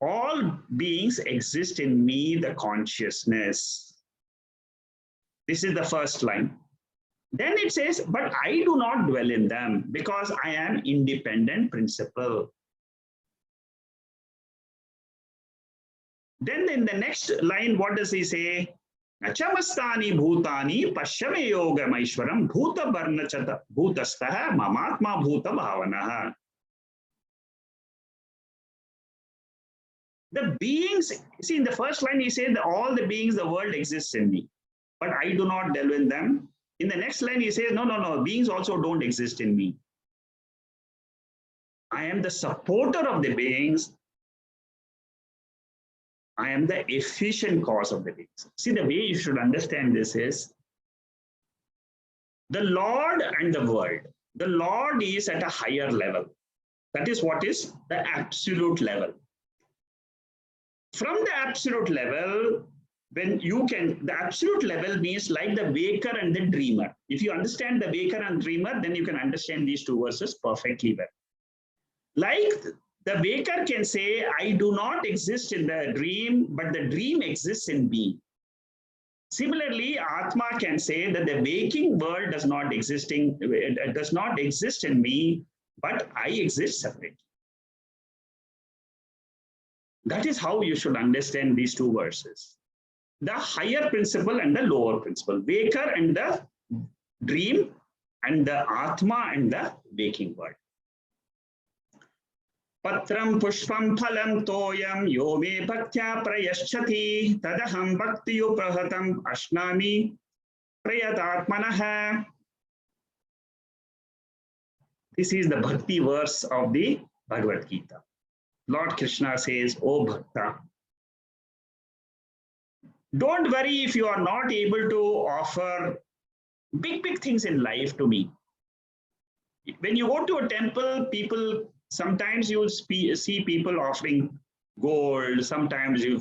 All beings exist in me, the consciousness. This is the first line. Then it says, but I do not dwell in them because I am independent principle. Then in the next line, what does he say? Achamastani bhutani pashyame yoga maishwaram bhuta varnachata bhutastaha mamatma bhuta bhavanaha. The beings, see in the first line, he said that all the beings, the world exists in me, but I do not dwell in them. In the next line, he says, no, beings also don't exist in me. I am the supporter of the beings. I am the efficient cause of the beings. See, the way you should understand this is the Lord and the world. The Lord is at a higher level. That is what is the absolute level. From the absolute level, the absolute level means like the waker and the dreamer. If you understand the waker and dreamer, then you can understand these two verses perfectly well. Like the waker can say, I do not exist in the dream, but the dream exists in me. Similarly, Atma can say that the waking world does not exist in me, but I exist separately. That is how you should understand these two verses. The higher principle and the lower principle, waker and the dream, and the Atma and the waking world. Patram pushpam phalam toyam yo me bhaktya prayaschati tadaham bhaktiyo prahatam ashnami prayatatmanaha. This is the bhakti verse of the Bhagavad Gita. Lord Krishna says, O Bhakta, don't worry if you are not able to offer big things in life to me. When you go to a temple, sometimes you will see people offering gold. Sometimes you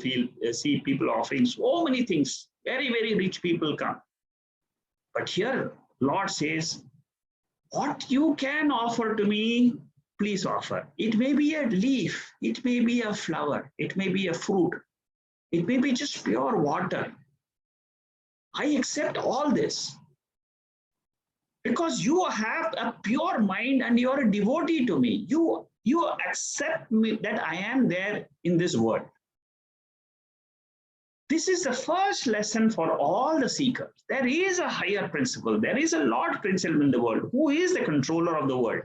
see people offering so many things. Very rich people come. But here, Lord says, what you can offer to me, please offer. It may be a leaf. It may be a flower. It may be a fruit. It may be just pure water. I accept all this. Because you have a pure mind and you are a devotee to me. You accept me that I am there in this world. This is the first lesson for all the seekers. There is a higher principle. There is a Lord principle in the world. Who is the controller of the world?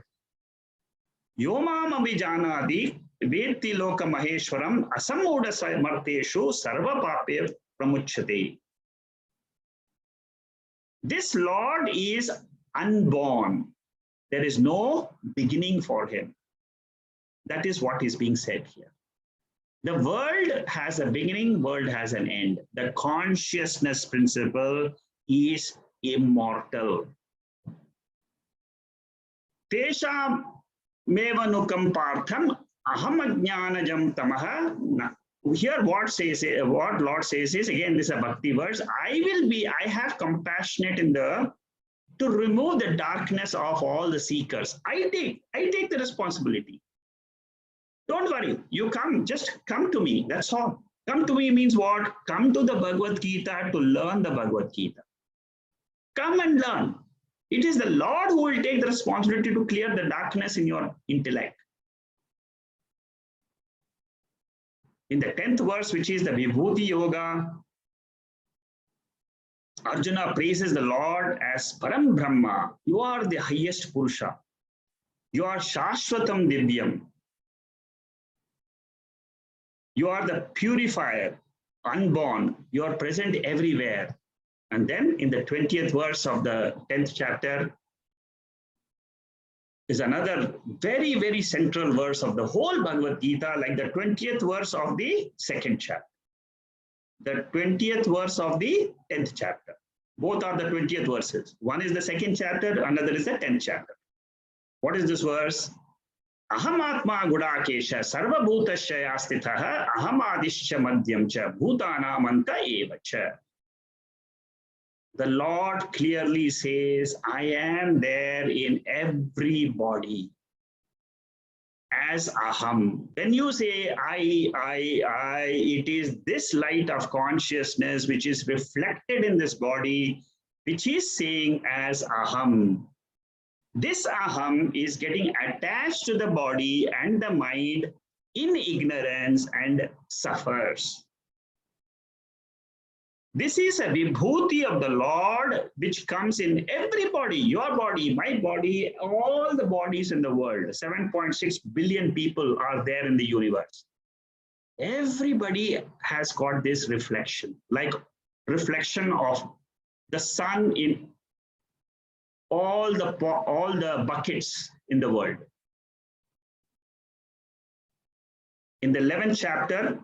Yomam abhijanadi vetti loka maheshwaram asamuda samarteshu sarva pape pramuchyate. This Lord is unborn. There is no beginning for him. That is what is being said here. The world has a beginning, world has an end. The consciousness principle is immortal. Tesham mevanukam partham aham ajnanajam tamaha. Here what Lord says is, again, this is a bhakti verse. I have compassionate to remove the darkness of all the seekers. I take the responsibility. Don't worry. You come, just come to me. That's all. Come to me means what? Come to the Bhagavad Gita to learn the Bhagavad Gita. Come and learn. It is the Lord who will take the responsibility to clear the darkness in your intellect. In the 10th verse, which is the Vibhuti Yoga, Arjuna praises the Lord as Param Brahma. You are the highest Purusha. You are Shashvatam Divyam. You are the purifier, unborn. You are present everywhere. And then in the 20th verse of the 10th chapter is another very, very central verse of the whole Bhagavad Gita, like the 20th verse of the 2nd chapter. The 20th verse of the 10th chapter. Both are the 20th verses. One is the 2nd chapter, another is the 10th chapter. What is this verse? Aham Atma Gudakesha Sarva Bhutasya Astitha Aham Adishya Madhyam Cha Bhutanam Anta Eva Cha. The Lord clearly says, I am there in everybody as Aham. When you say I, it is this light of consciousness which is reflected in this body, which is saying as Aham. This Aham is getting attached to the body and the mind in ignorance and suffers. This is a vibhuti of the Lord which comes in everybody, your body, my body, all the bodies in the world. 7.6 billion people are there in the universe. Everybody has got this reflection, like reflection of the sun in all the buckets in the world. In the 11th chapter,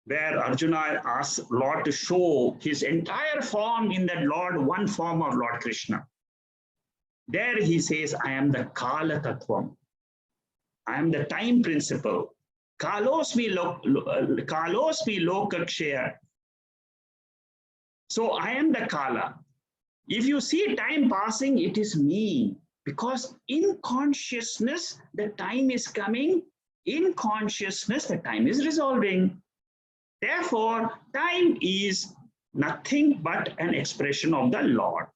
where Arjuna asks Lord to show his entire form in that Lord, one form of Lord Krishna. There he says, I am the Kala Tattvam. I am the time principle. Kalosmi Lokakshaya. So I am the Kala. If you see time passing, it is me. Because in consciousness, the time is coming. In consciousness, the time is resolving. Therefore, time is nothing but an expression of the Lord.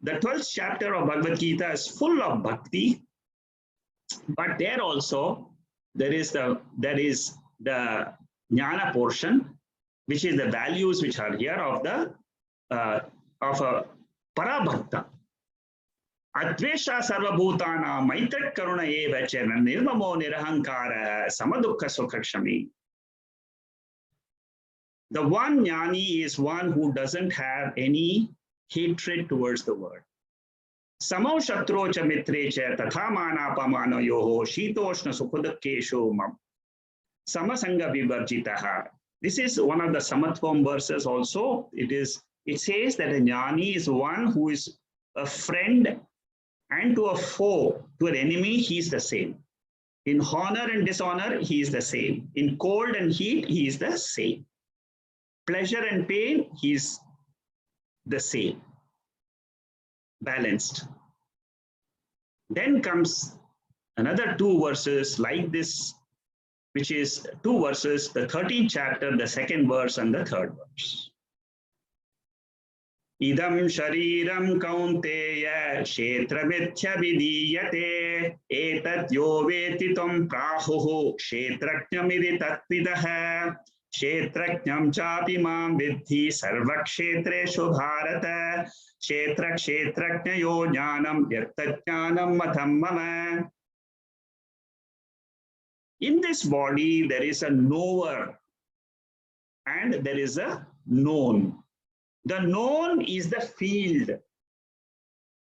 The 12th chapter of Bhagavad Gita is full of bhakti, but there also there is the jnana portion, which is the values which are here of a parabhakta. Advesha sarvabhutana maitrat karuna eva chana nirmamo nirahankara samadukha sukhakshami. The one jnani is one who doesn't have any hatred towards the world. Samo shatro cha mitre cha tatha manapamano yoho shitoshna sukhudakesho mam samasanga vivarjitaha. This is one of the Samatvam verses also. It says that a jnani is one who is a friend, and to a foe, to an enemy, he is the same. In honor and dishonor, he is the same. In cold and heat, he is the same. Pleasure and pain, he is the same. Balanced. Then comes another 2 verses like this, which is 2 verses, the 13th chapter, the 2nd verse and the 3rd verse. Idam shariram kaunteya kshetramithya vidiyate etat yo vetitam prahuhu kshetraknyamidi tatvidaha kshetraknyam chapi mam vidhi sarvakshetreshu bharata kshetraknyayo jnanam yattatjnanam matham mama. In this body, there is a knower and there is a known. The known is the field.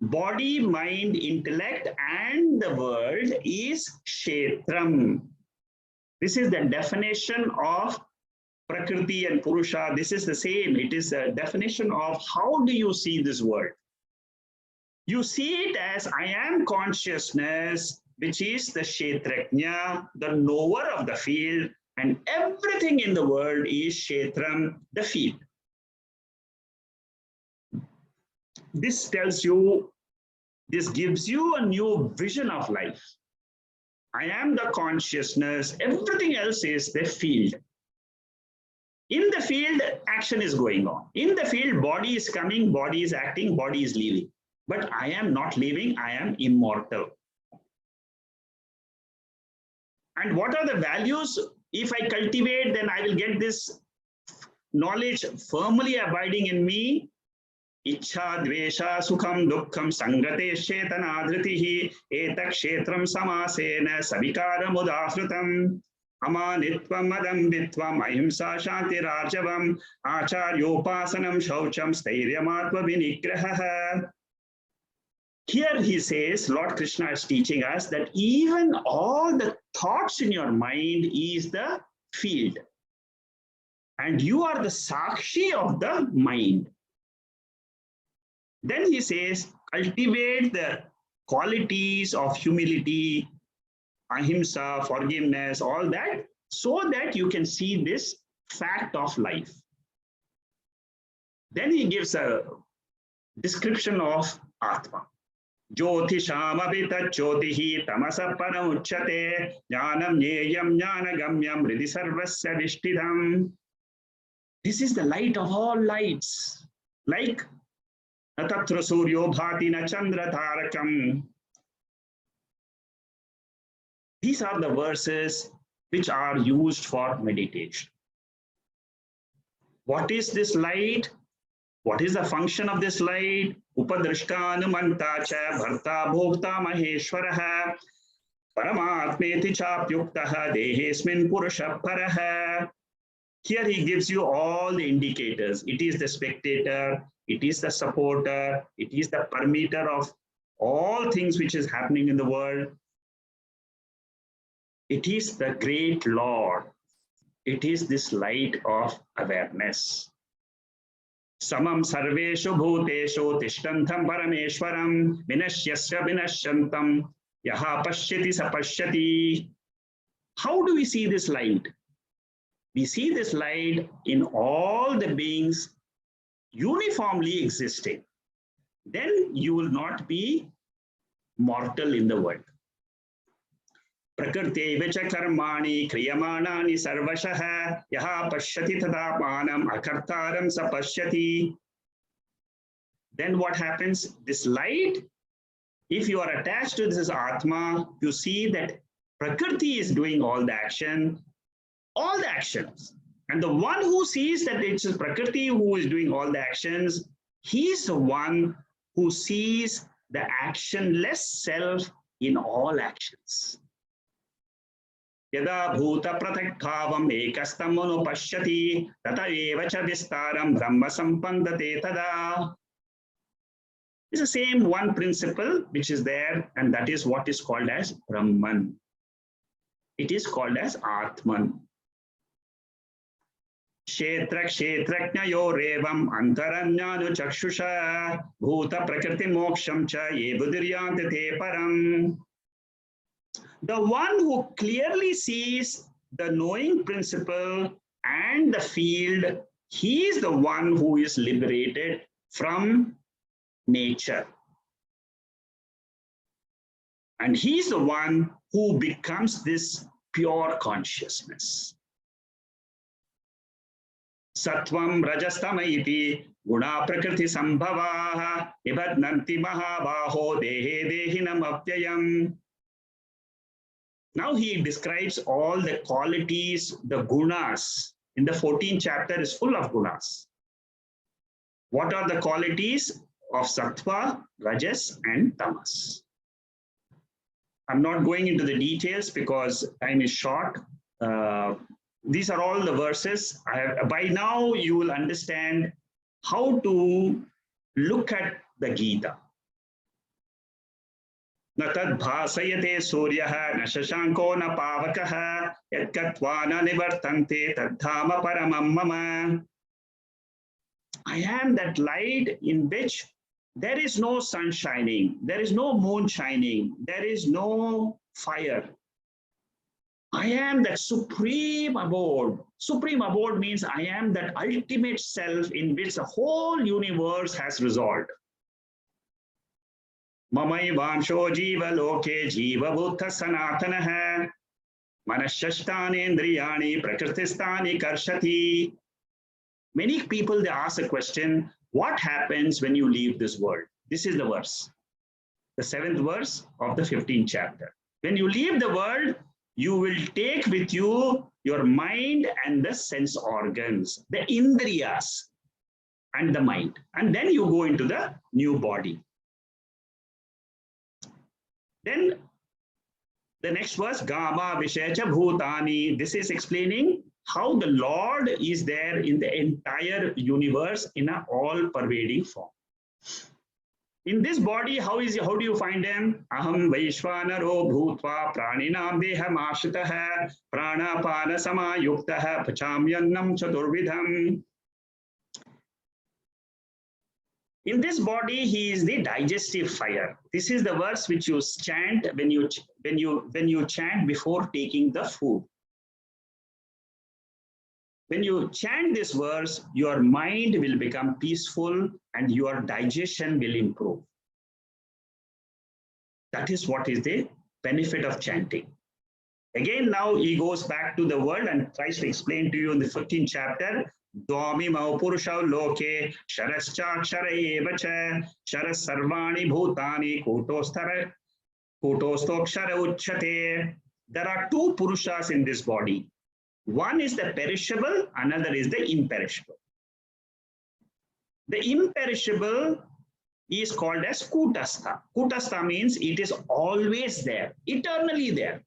Body, mind, intellect, and the world is kshetram. This is the definition of Prakriti and Purusha. This is the same. It is a definition of how do you see this world. You see it as I am consciousness, which is the kshetraknya, the knower of the field, and everything in the world is kshetram, the field. This tells you This gives you a new vision of life. I am the consciousness, everything else is the field. In the field, action is going on. In the field, body is coming, body is acting, body is leaving. But I am not leaving, I am immortal. And what are the values? If I cultivate, then I will get this knowledge firmly abiding in me. Ichha, dvesha, sukham, dukkham, sangate, shetana, dhritihi, etak kshetram samasena, savikaram udafrutam, amanitvam adambitvam, ahimsa shanti rajavam, acharyopasanam shaucham, stairyamatva vinigraha. Here he says, Lord Krishna is teaching us that even all the thoughts in your mind is the field. And you are the sakshi of the mind. Then he says, cultivate the qualities of humility, ahimsa, forgiveness, all that, so that you can see this fact of life. Then he gives a description of Atma. Jyotishamabhita jyotihi tamasa paramuchyate jnanam nyeyam jnanagamyam hridi sarvasya vishtidam. This is the light of all lights. Like Natatra suryo bhati na chandra tarakam. These are the verses which are used for meditation. What is this light? What is the function of this light? Upadrishta anumanta cha bharta bhokta maheshwaraha paramatmeti chapyuktaha dehesmin purusha paraha. Here he gives you all the indicators. It is the spectator, it is the supporter, it is the permitter of all things which is happening in the world. It is the great Lord. It is this light of awareness. Samam sarveshu bhuteshu tishtantam parameshwaram vinashyasya vinashyantam yaha pashyati sapashyati. How do we see this light? We see this light in all the beings uniformly existing. Then you will not be mortal in the world. Prakrti vecha karmani kriyamanani sarvashaha yaha pashyati tadapanam akartaram sapashyati. Then what happens? This light, if you are attached to this Atma, you see that Prakriti is doing all the actions. And the one who sees that it's Prakriti who is doing all the actions, he's the one who sees the actionless self in all actions. Yada bhuta prathakbhavam ekastam anupashyati tata eva cha vistaram brahma sampandate tada. It's the same one principle which is there, and that is what is called as Brahman. It is called as Atman. Kshetra kshetrajnayorevam antaranyanu chakshusha bhuta prakriti moksham cha ye buddhiryante te param. The one who clearly sees the knowing principle and the field, he is the one who is liberated from nature. And he is the one who becomes this pure consciousness. Sattvam rajastama iti guna prakriti sambhavaha nibadnanti mahabaho dehe dehinam apyayam. Now he describes all the qualities, the gunas. In the 14th chapter is full of gunas. What are the qualities of sattva, rajas, and tamas? I'm not going into the details because time is short. These are all the verses. By now, you will understand how to look at the Gita. Na tad bhasayate suryaha na shashanko na pavakaha yat katva na nivartante tad dhama paramam mama. I am that light in which there is no sun shining, there is no moon shining, there is no fire. I am that supreme abode. Supreme abode means I am that ultimate self in which the whole universe has resolved. Mamaivansho jiva loke jiva bhuta sanatana manashashthanendriyani prakrtistani karshati. Many people, they ask a question, what happens when you leave this world? This is the verse, the 7th verse of the 15th chapter. When you leave the world, you will take with you your mind and the sense organs, the indriyas and the mind, and then you go into the new body. Then the next verse, Gama Vishecha Bhutani. This is explaining how the Lord is there in the entire universe in an all-pervading form. In this body, how do you find him? Aham Vaishvanaro Bhutva Praninam Deham Ashitaha Pranapana Samayuktaha Pachamyannam Chaturvidham. In this body, he is the digestive fire. This is the verse which you chant when you chant before taking the food. When you chant this verse, your mind will become peaceful and your digestion will improve. That is what is the benefit of chanting. Again, now he goes back to the word and tries to explain to you in the 15th chapter. Dvami Maupurusha Loke Sharascha Evacha Sharas Sarvani Bhutani Kutostokshara Uchate. There are two Purushas in this body. One is the perishable, another is the imperishable. The imperishable is called as Kutastha. Kutastha means it is always there, eternally there.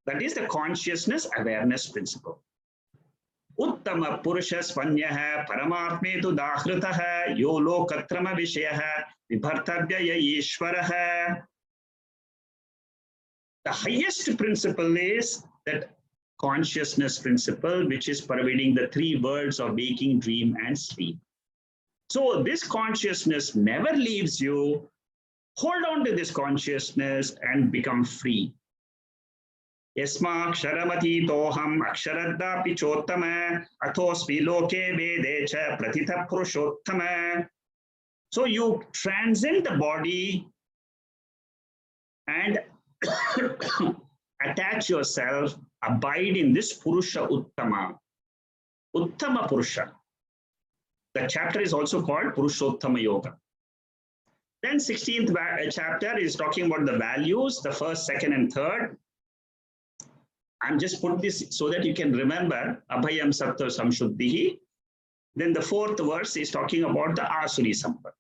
That is the consciousness awareness principle. Uttama Purusha Svanyaha Paramatmetu Dahritaha Yo Lokatrama Vishayaha Vibhartabhyaya Ishvaraha. The highest principle is that consciousness principle, which is pervading the three worlds of waking, dream, and sleep. So this consciousness never leaves you. Hold on to this consciousness and become free. Yasma Ksharamati Toham Aksharadda Pichottama Athospi Loke Vedecha Pratitha Purushottama. So you transcend the body and attach yourself, abide in this Purusha Uttama. Uttama Purusha. The chapter is also called Purushottama Yoga. Then 16th chapter is talking about the values, the first, second, and third. I'm just put this so that you can remember Abhayam Sattva Samshuddhihi. Then the 4th verse is talking about the Asuri Sampad.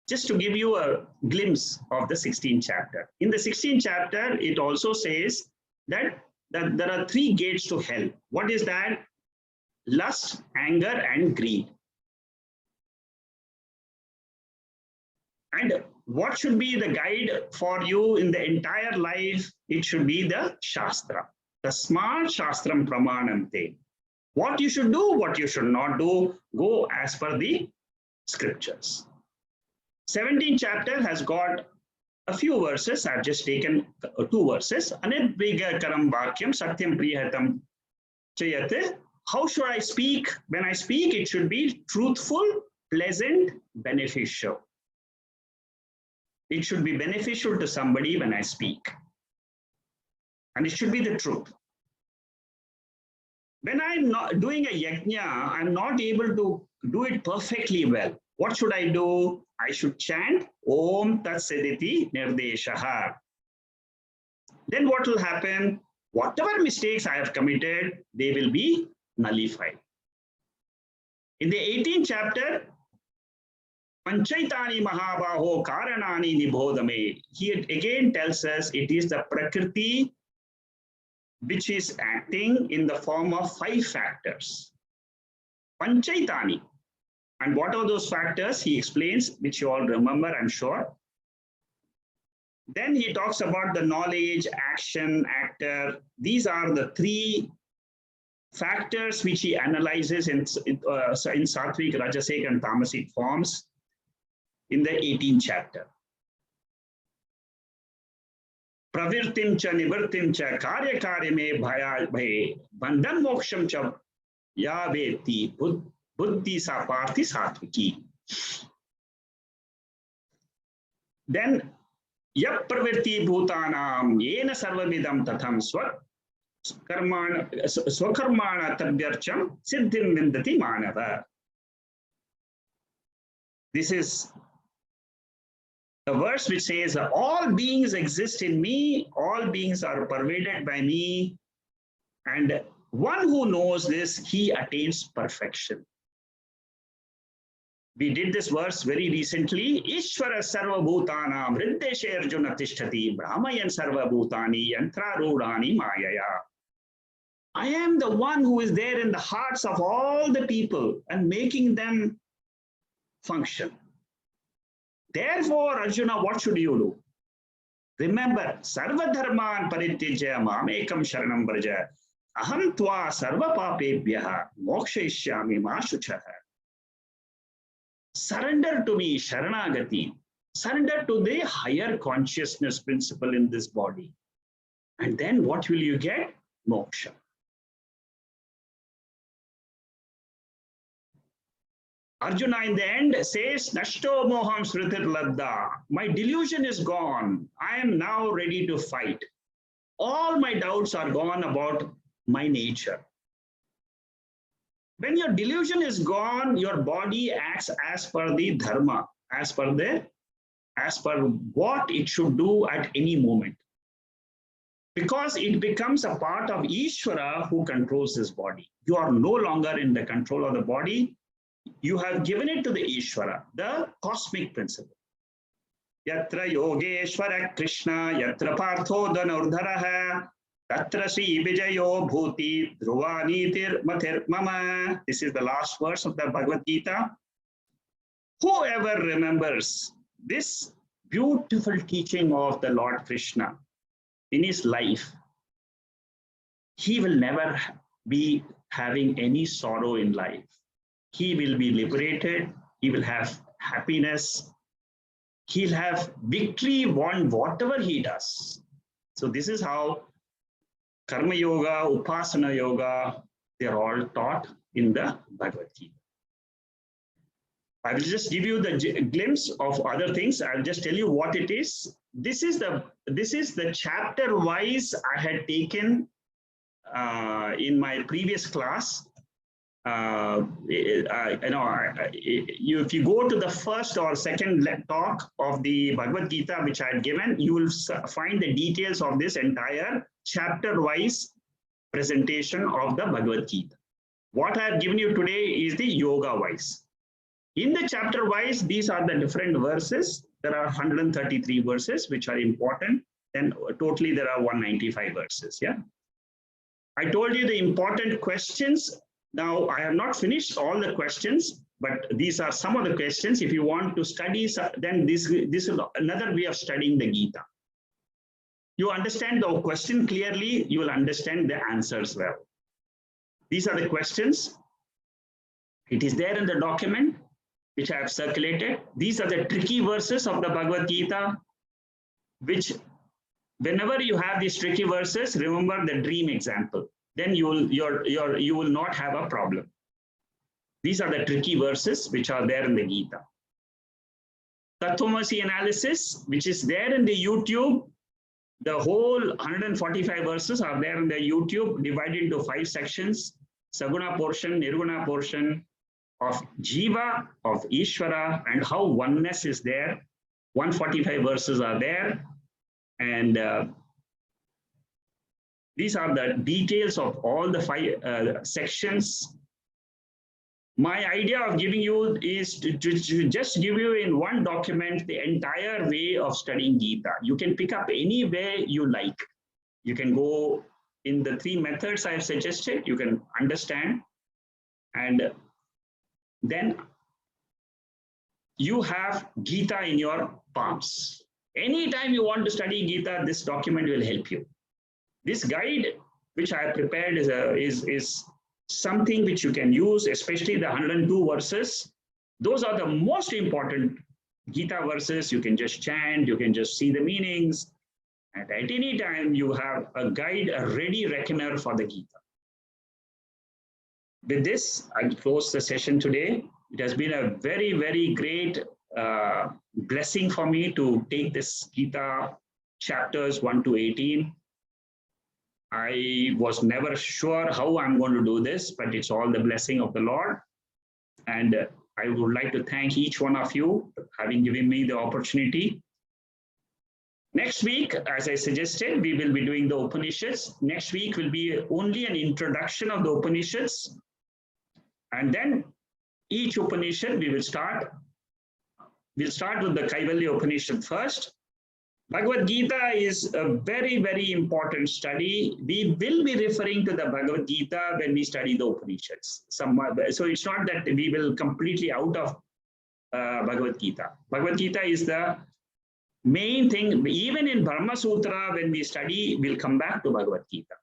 Just to give you a glimpse of the 16th chapter. In the 16th chapter, it also says that there are 3 gates to hell. What is that? Lust, anger, and greed. And what should be the guide for you in the entire life? It should be the Shastra. The smart Shastram Pramanante. What you should do, what you should not do, go as per the scriptures. 17th chapter has got a few verses. I've just taken 2 verses. Anidviga karam bhakyam satyam priyatam chayate. How should I speak? When I speak, it should be truthful, pleasant, beneficial. It should be beneficial to somebody when I speak. And it should be the truth. When I'm not doing a yajna, I'm not able to do it perfectly well. What should I do? I should chant Om Tat Saditi Nirdeshaha. Then what will happen? Whatever mistakes I have committed, they will be nullified. In the 18th chapter, Panchaitani Mahabaho Karanani Nibodame, he again tells us it is the Prakriti which is acting in the form of 5 factors. Panchaitani. And what are those factors? He explains, which you all remember, I'm sure. Then he talks about the knowledge, action, actor. These are the 3 factors which he analyzes in Sattvic, Rajasic, and Tamasic forms in the 18th chapter. Pravirtim cha nivartim cha karya karya me bhaya bhaye bandhan moksham cha yaveti buddhi saparthi satviki. then yap pravritti bhutanam yena sarvamidam tatham swakarmana tabyarcham siddhim vindati manava. This is the verse which says, all beings exist in me, all beings are pervaded by me, and one who knows this, he attains perfection. We did this verse very recently. Ishvara sarva bhutanam riddeshe arjuna tishtati brahmayan sarva bhutani yantrarudani mayaya. I am the one who is there in the hearts of all the people and making them function. Therefore, Arjuna, what should you do? Remember, sarva dharman parityajya mamekam sharanam braja aham tva sarva papebhyaha mokshayishyami ma shuchaha. Surrender to me, sharanagati. Surrender to the higher consciousness principle in this body. And then what will you get? Moksha. Arjuna in the end says, Nashto moham sritir ladda. My delusion is gone. I am now ready to fight. All my doubts are gone about my nature. When your delusion is gone, your body acts as per the dharma, as per what it should do at any moment. Because it becomes a part of Ishvara who controls this body. You are no longer in the control of the body. You have given it to the Ishvara, the cosmic principle. Yatra Yogeshwara Krishna, Yatra Partho Dhanurdharaha, Tatra Sri Vijayo Bhuti Dhruvanitir Mathir Mama. This is the last verse of the Bhagavad Gita. Whoever remembers this beautiful teaching of the Lord Krishna in his life, he will never be having any sorrow in life. He will be liberated. He will have happiness. He'll have victory on whatever he does. So this is how Karma Yoga, Upasana Yoga, they're all taught in the Bhagavad Gita. I will just give you the glimpse of other things. I'll just tell you what it is. This is the chapter wise I had taken in my previous class. If you go to the first or second talk of the Bhagavad Gita, which I had given, you will find the details of this entire chapter-wise presentation of the Bhagavad Gita. What I have given you today is the yoga-wise. In the chapter-wise, these are the different verses. There are 133 verses, which are important. And totally, there are 195 verses. Yeah. I told you the important questions. Now, I have not finished all the questions, but these are some of the questions. If you want to study, then this is another way of studying the Gita. You understand the question clearly, you will understand the answers well. These are the questions. It is there in the document, which I have circulated. These are the tricky verses of the Bhagavad Gita, which whenever you have these tricky verses, remember the dream example. Then you will not have a problem. These are the tricky verses which are there in the Gita. Tattvamasi analysis, which is there in the YouTube. The whole 145 verses are there in the YouTube, divided into 5 sections. Saguna portion, Nirguna portion of Jiva, of Ishvara, and how oneness is there. 145 verses are there. And these are the details of all the 5 sections. My idea of giving you is to just give you in one document the entire way of studying Gita. You can pick up any way you like. You can go in the 3 methods I have suggested. You can understand. And then you have Gita in your palms. Anytime you want to study Gita, this document will help you. This guide, which I have prepared, is something which you can use, especially the 102 verses. Those are the most important Gita verses. You can just chant, you can just see the meanings. And at any time, you have a guide, a ready reckoner for the Gita. With this, I'll close the session today. It has been a very, very great blessing for me to take this Gita chapters 1 to 18. I was never sure how I'm going to do this, but it's all the blessing of the Lord. And I would like to thank each one of you for having given me the opportunity. Next week, as I suggested, we will be doing the Upanishads. Next week will be only an introduction of the Upanishads. And then each Upanishad we will start. We'll start with the Kaivalya Upanishad first. Bhagavad Gita is a very, very important study. We will be referring to the Bhagavad Gita when we study the Upanishads. So it's not that we will completely out of Bhagavad Gita. Bhagavad Gita is the main thing. Even in Brahma Sutra, when we study, we'll come back to Bhagavad Gita.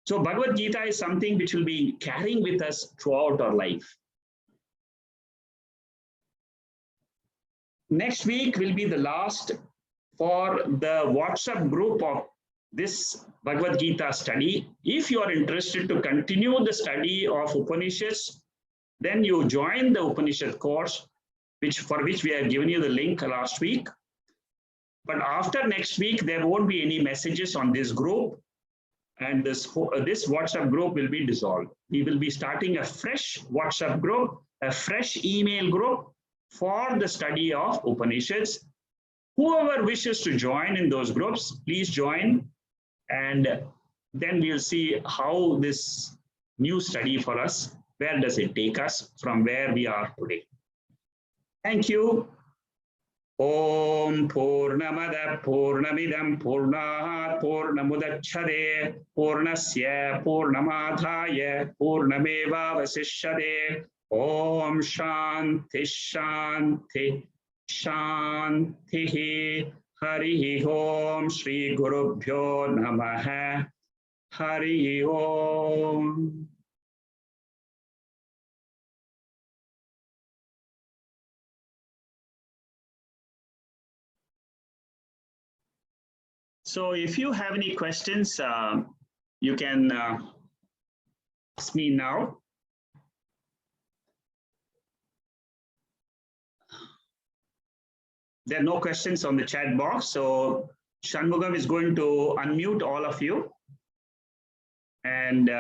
So Bhagavad Gita is something which will be carrying with us throughout our life. Next week will be the last for the WhatsApp group of this Bhagavad Gita study. If you are interested to continue the study of Upanishads, then you join the Upanishad course, for which we have given you the link last week. But after next week, there won't be any messages on this group, and this WhatsApp group will be dissolved. We will be starting a fresh WhatsApp group, a fresh email group for the study of Upanishads. Whoever wishes to join in those groups, please join, and then we'll see how this new study for us, where does it take us from where we are today. Thank you. Om Purnamada Purnamidam Purnahat Purnamudachade Purnasya Purnamadhaya Purnameva Vasishyade. Om Shanti Shanti Shanti. Hari Om Shri Gurubhyo Namaha. Hari Om. So if you have any questions, you can ask me now. There are no questions on the chat box, so Shanmugam is going to unmute all of you. And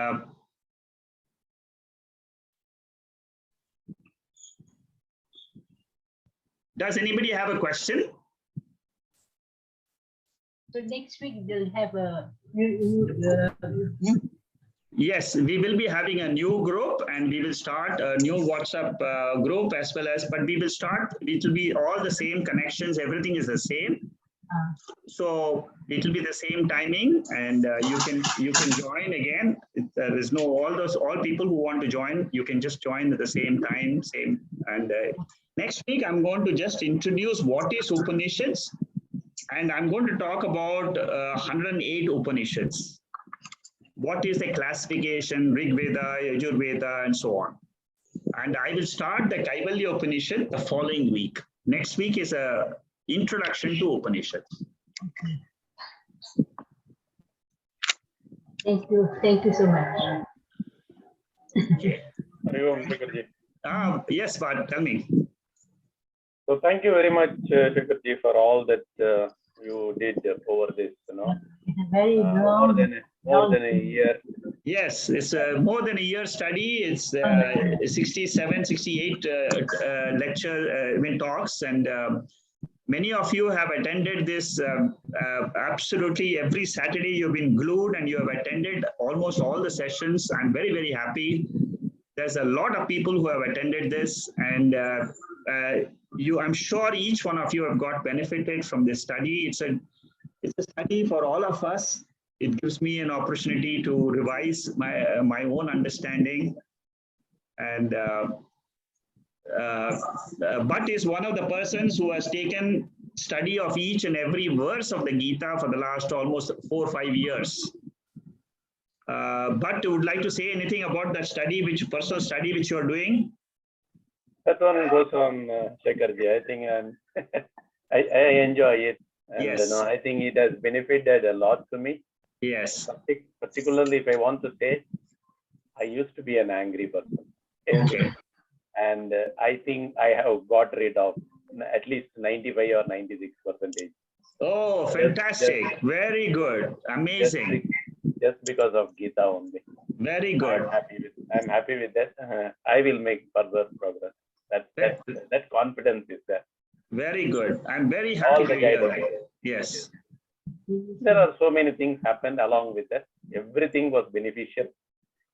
does anybody have a question? So next week they'll have a Yes, we will be having a new group, and we will start a new WhatsApp group as well as, but we will start, it will be all the same connections, everything is the same. So it will be the same timing, and you can join again. There is no, all people who want to join, you can just join at the same time, same. And next week I'm going to just introduce what is Upanishads, and I'm going to talk about 108 Upanishads. What is the classification, Rig Veda, Yajur Veda, and so on. And I will start the Kaivalya Upanishad the following week. Next week is a introduction to Upanishads. Thank you so much. Okay. Yes, but tell me. So thank you very much, Shekharji, for all that you did over this, It's a very long, more than a year. Yes, it's more than a year study. It's 67, 68 lecture talks, and many of you have attended this absolutely every Saturday. You've been glued and you have attended almost all the sessions. I'm very, very happy. There's a lot of people who have attended this, and I'm sure each one of you have got benefited from this study. It's a study for all of us. It gives me an opportunity to revise my own understanding. And Bhatt is one of the persons who has taken study of each and every verse of the Gita for the last almost 4 or 5 years. Bhatt, would like to say anything about that study, personal study which you are doing? That one goes on, Shekharji. I think I enjoy it. And Yes. I think it has benefited a lot to me. Yes. Particularly if I want to say, I used to be an angry person. Okay. And I think I have got rid of at least 95 or 96%. Oh, fantastic. Very good. Amazing. Just because of Gita only. Very good. I'm happy with that. I will make further progress. That confidence is there. Very good. I'm very happy All to the hear guidance. that. Yes. There are so many things happened along with that. Everything was beneficial.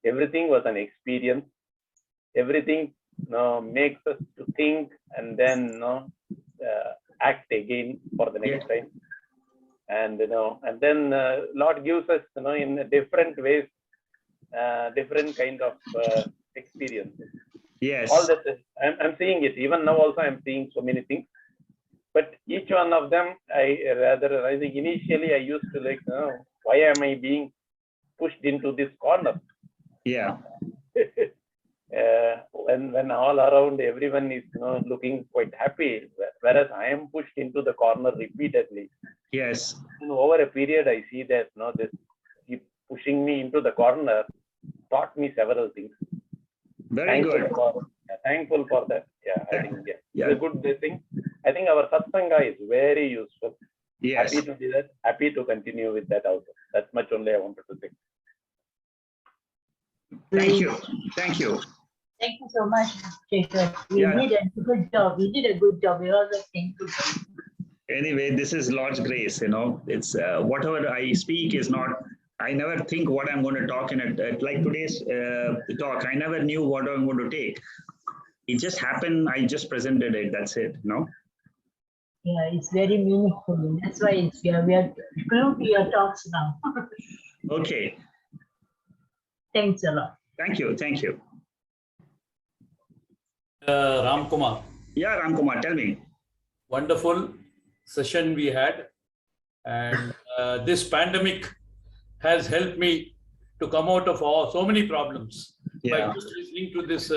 Everything was an experience. Everything makes us to think and then act again for the next time. And and then Lord gives us in different ways, different kind of experiences. Yes. All that I'm seeing it. Even now also I'm seeing so many things. But each one of them, I think initially I used to like, why am I being pushed into this corner? Yeah. When all around everyone is looking quite happy, whereas I am pushed into the corner repeatedly. Yes. Over a period, I see that this keep pushing me into the corner taught me several things. Very good. Thankful for that. Yeah, I think Yeah. it's a good thing. I think our Satsanga is very useful. Yes. Happy to do that. Happy to continue with that also. That's much only I wanted to say. Thank you. Thank you. Thank you so much, Shekhar. You did a good job. You did a good job. We all thankful. Anyway, this is Lord's grace, it's whatever I speak is not, I never think what I'm going to talk in it. Like today's talk, I never knew what I'm going to take. It just happened. I just presented it. That's it. Yeah, it's very meaningful. That's why we are glued to your talks now. Okay. Thanks a lot. Thank you. Thank you. Ram Kumar. Yeah, Ram Kumar, tell me. Wonderful session we had, and this pandemic has helped me to come out of so many problems by just listening to this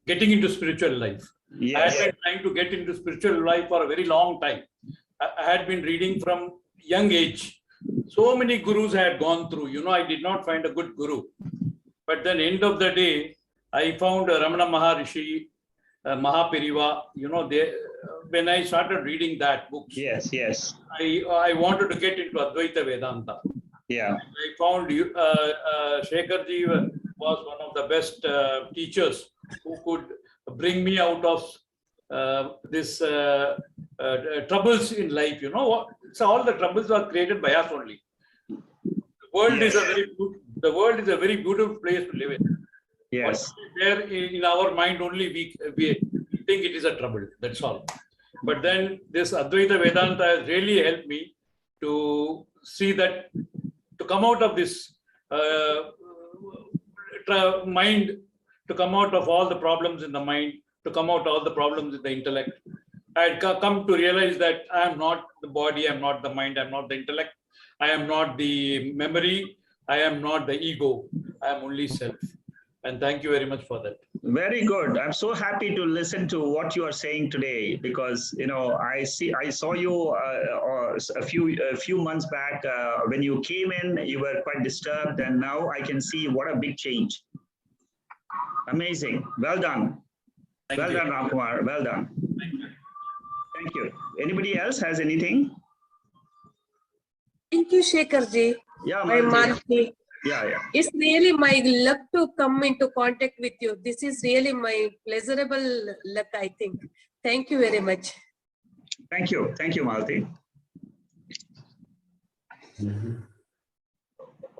getting into spiritual life. Yes. I had been trying to get into spiritual life for a very long time. I had been reading from young age. So many gurus I had gone through. I did not find a good guru. But then end of the day, I found Ramana Maharishi, Mahapiriva, when I started reading that book, Yes, yes. I wanted to get into Advaita Vedanta. Yeah. I found Shekharji was one of the best teachers who could bring me out of this troubles in life. So all the troubles are created by us only. The world is a very beautiful place to live in. Yes. There in our mind only we think it is a trouble. That's all. But then this Advaita Vedanta has really helped me to see that, to come out of this mind, to come out of all the problems in the mind, to come out of all the problems in the intellect. I had come to realize that I am not the body, I am not the mind, I am not the intellect, I am not the memory, I am not the ego, I am only self. And thank you very much for that. Very good. I'm so happy to listen to what you are saying today, because I saw you a few months back when you came in. You were quite disturbed, and now I can see what a big change. Amazing. Well done. Well done, Ram Kumar. Well done. Thank you. Anybody else has anything? Thank you, Shekharji. Yeah, Malti. Yeah. It's really my luck to come into contact with you. This is really my pleasurable luck, I think. Thank you very much. Thank you. Thank you, Malti.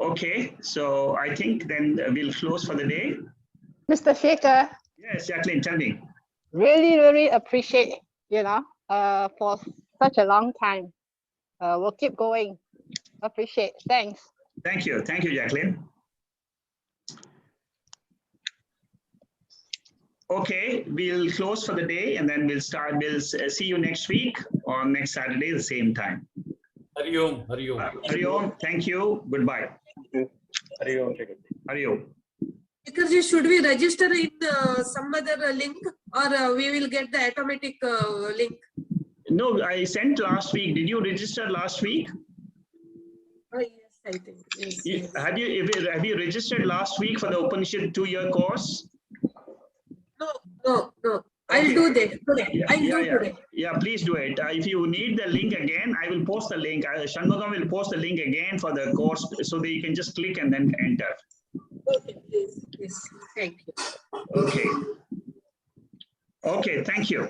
Okay, so I think then we'll close for the day. Mr. Shekhar. Yes, Jacqueline, tell me. Really appreciate, for such a long time. We'll keep going. Appreciate. Thanks. Thank you, Jacqueline. Okay, we'll close for the day, and then we'll start. We'll see you next week on next Saturday, the same time. Hari Om, Hari Om. Hari Om, thank you. Goodbye. Hari Om. Hari Om. Shekharji, should we register in some other link, or we will get the automatic link? No, I sent last week. Did you register last week? Oh, yes, I think. Yes. Have you registered last week for the Upanishad 2-year course? No. I'll Okay. do that today. Yeah, I'll do yeah. today. Yeah, please do it. If you need the link again, I will post the link. Shanmugam will post the link again for the course so that you can just click and then enter. Okay, please. Yes. Thank you. Okay. Okay, thank you.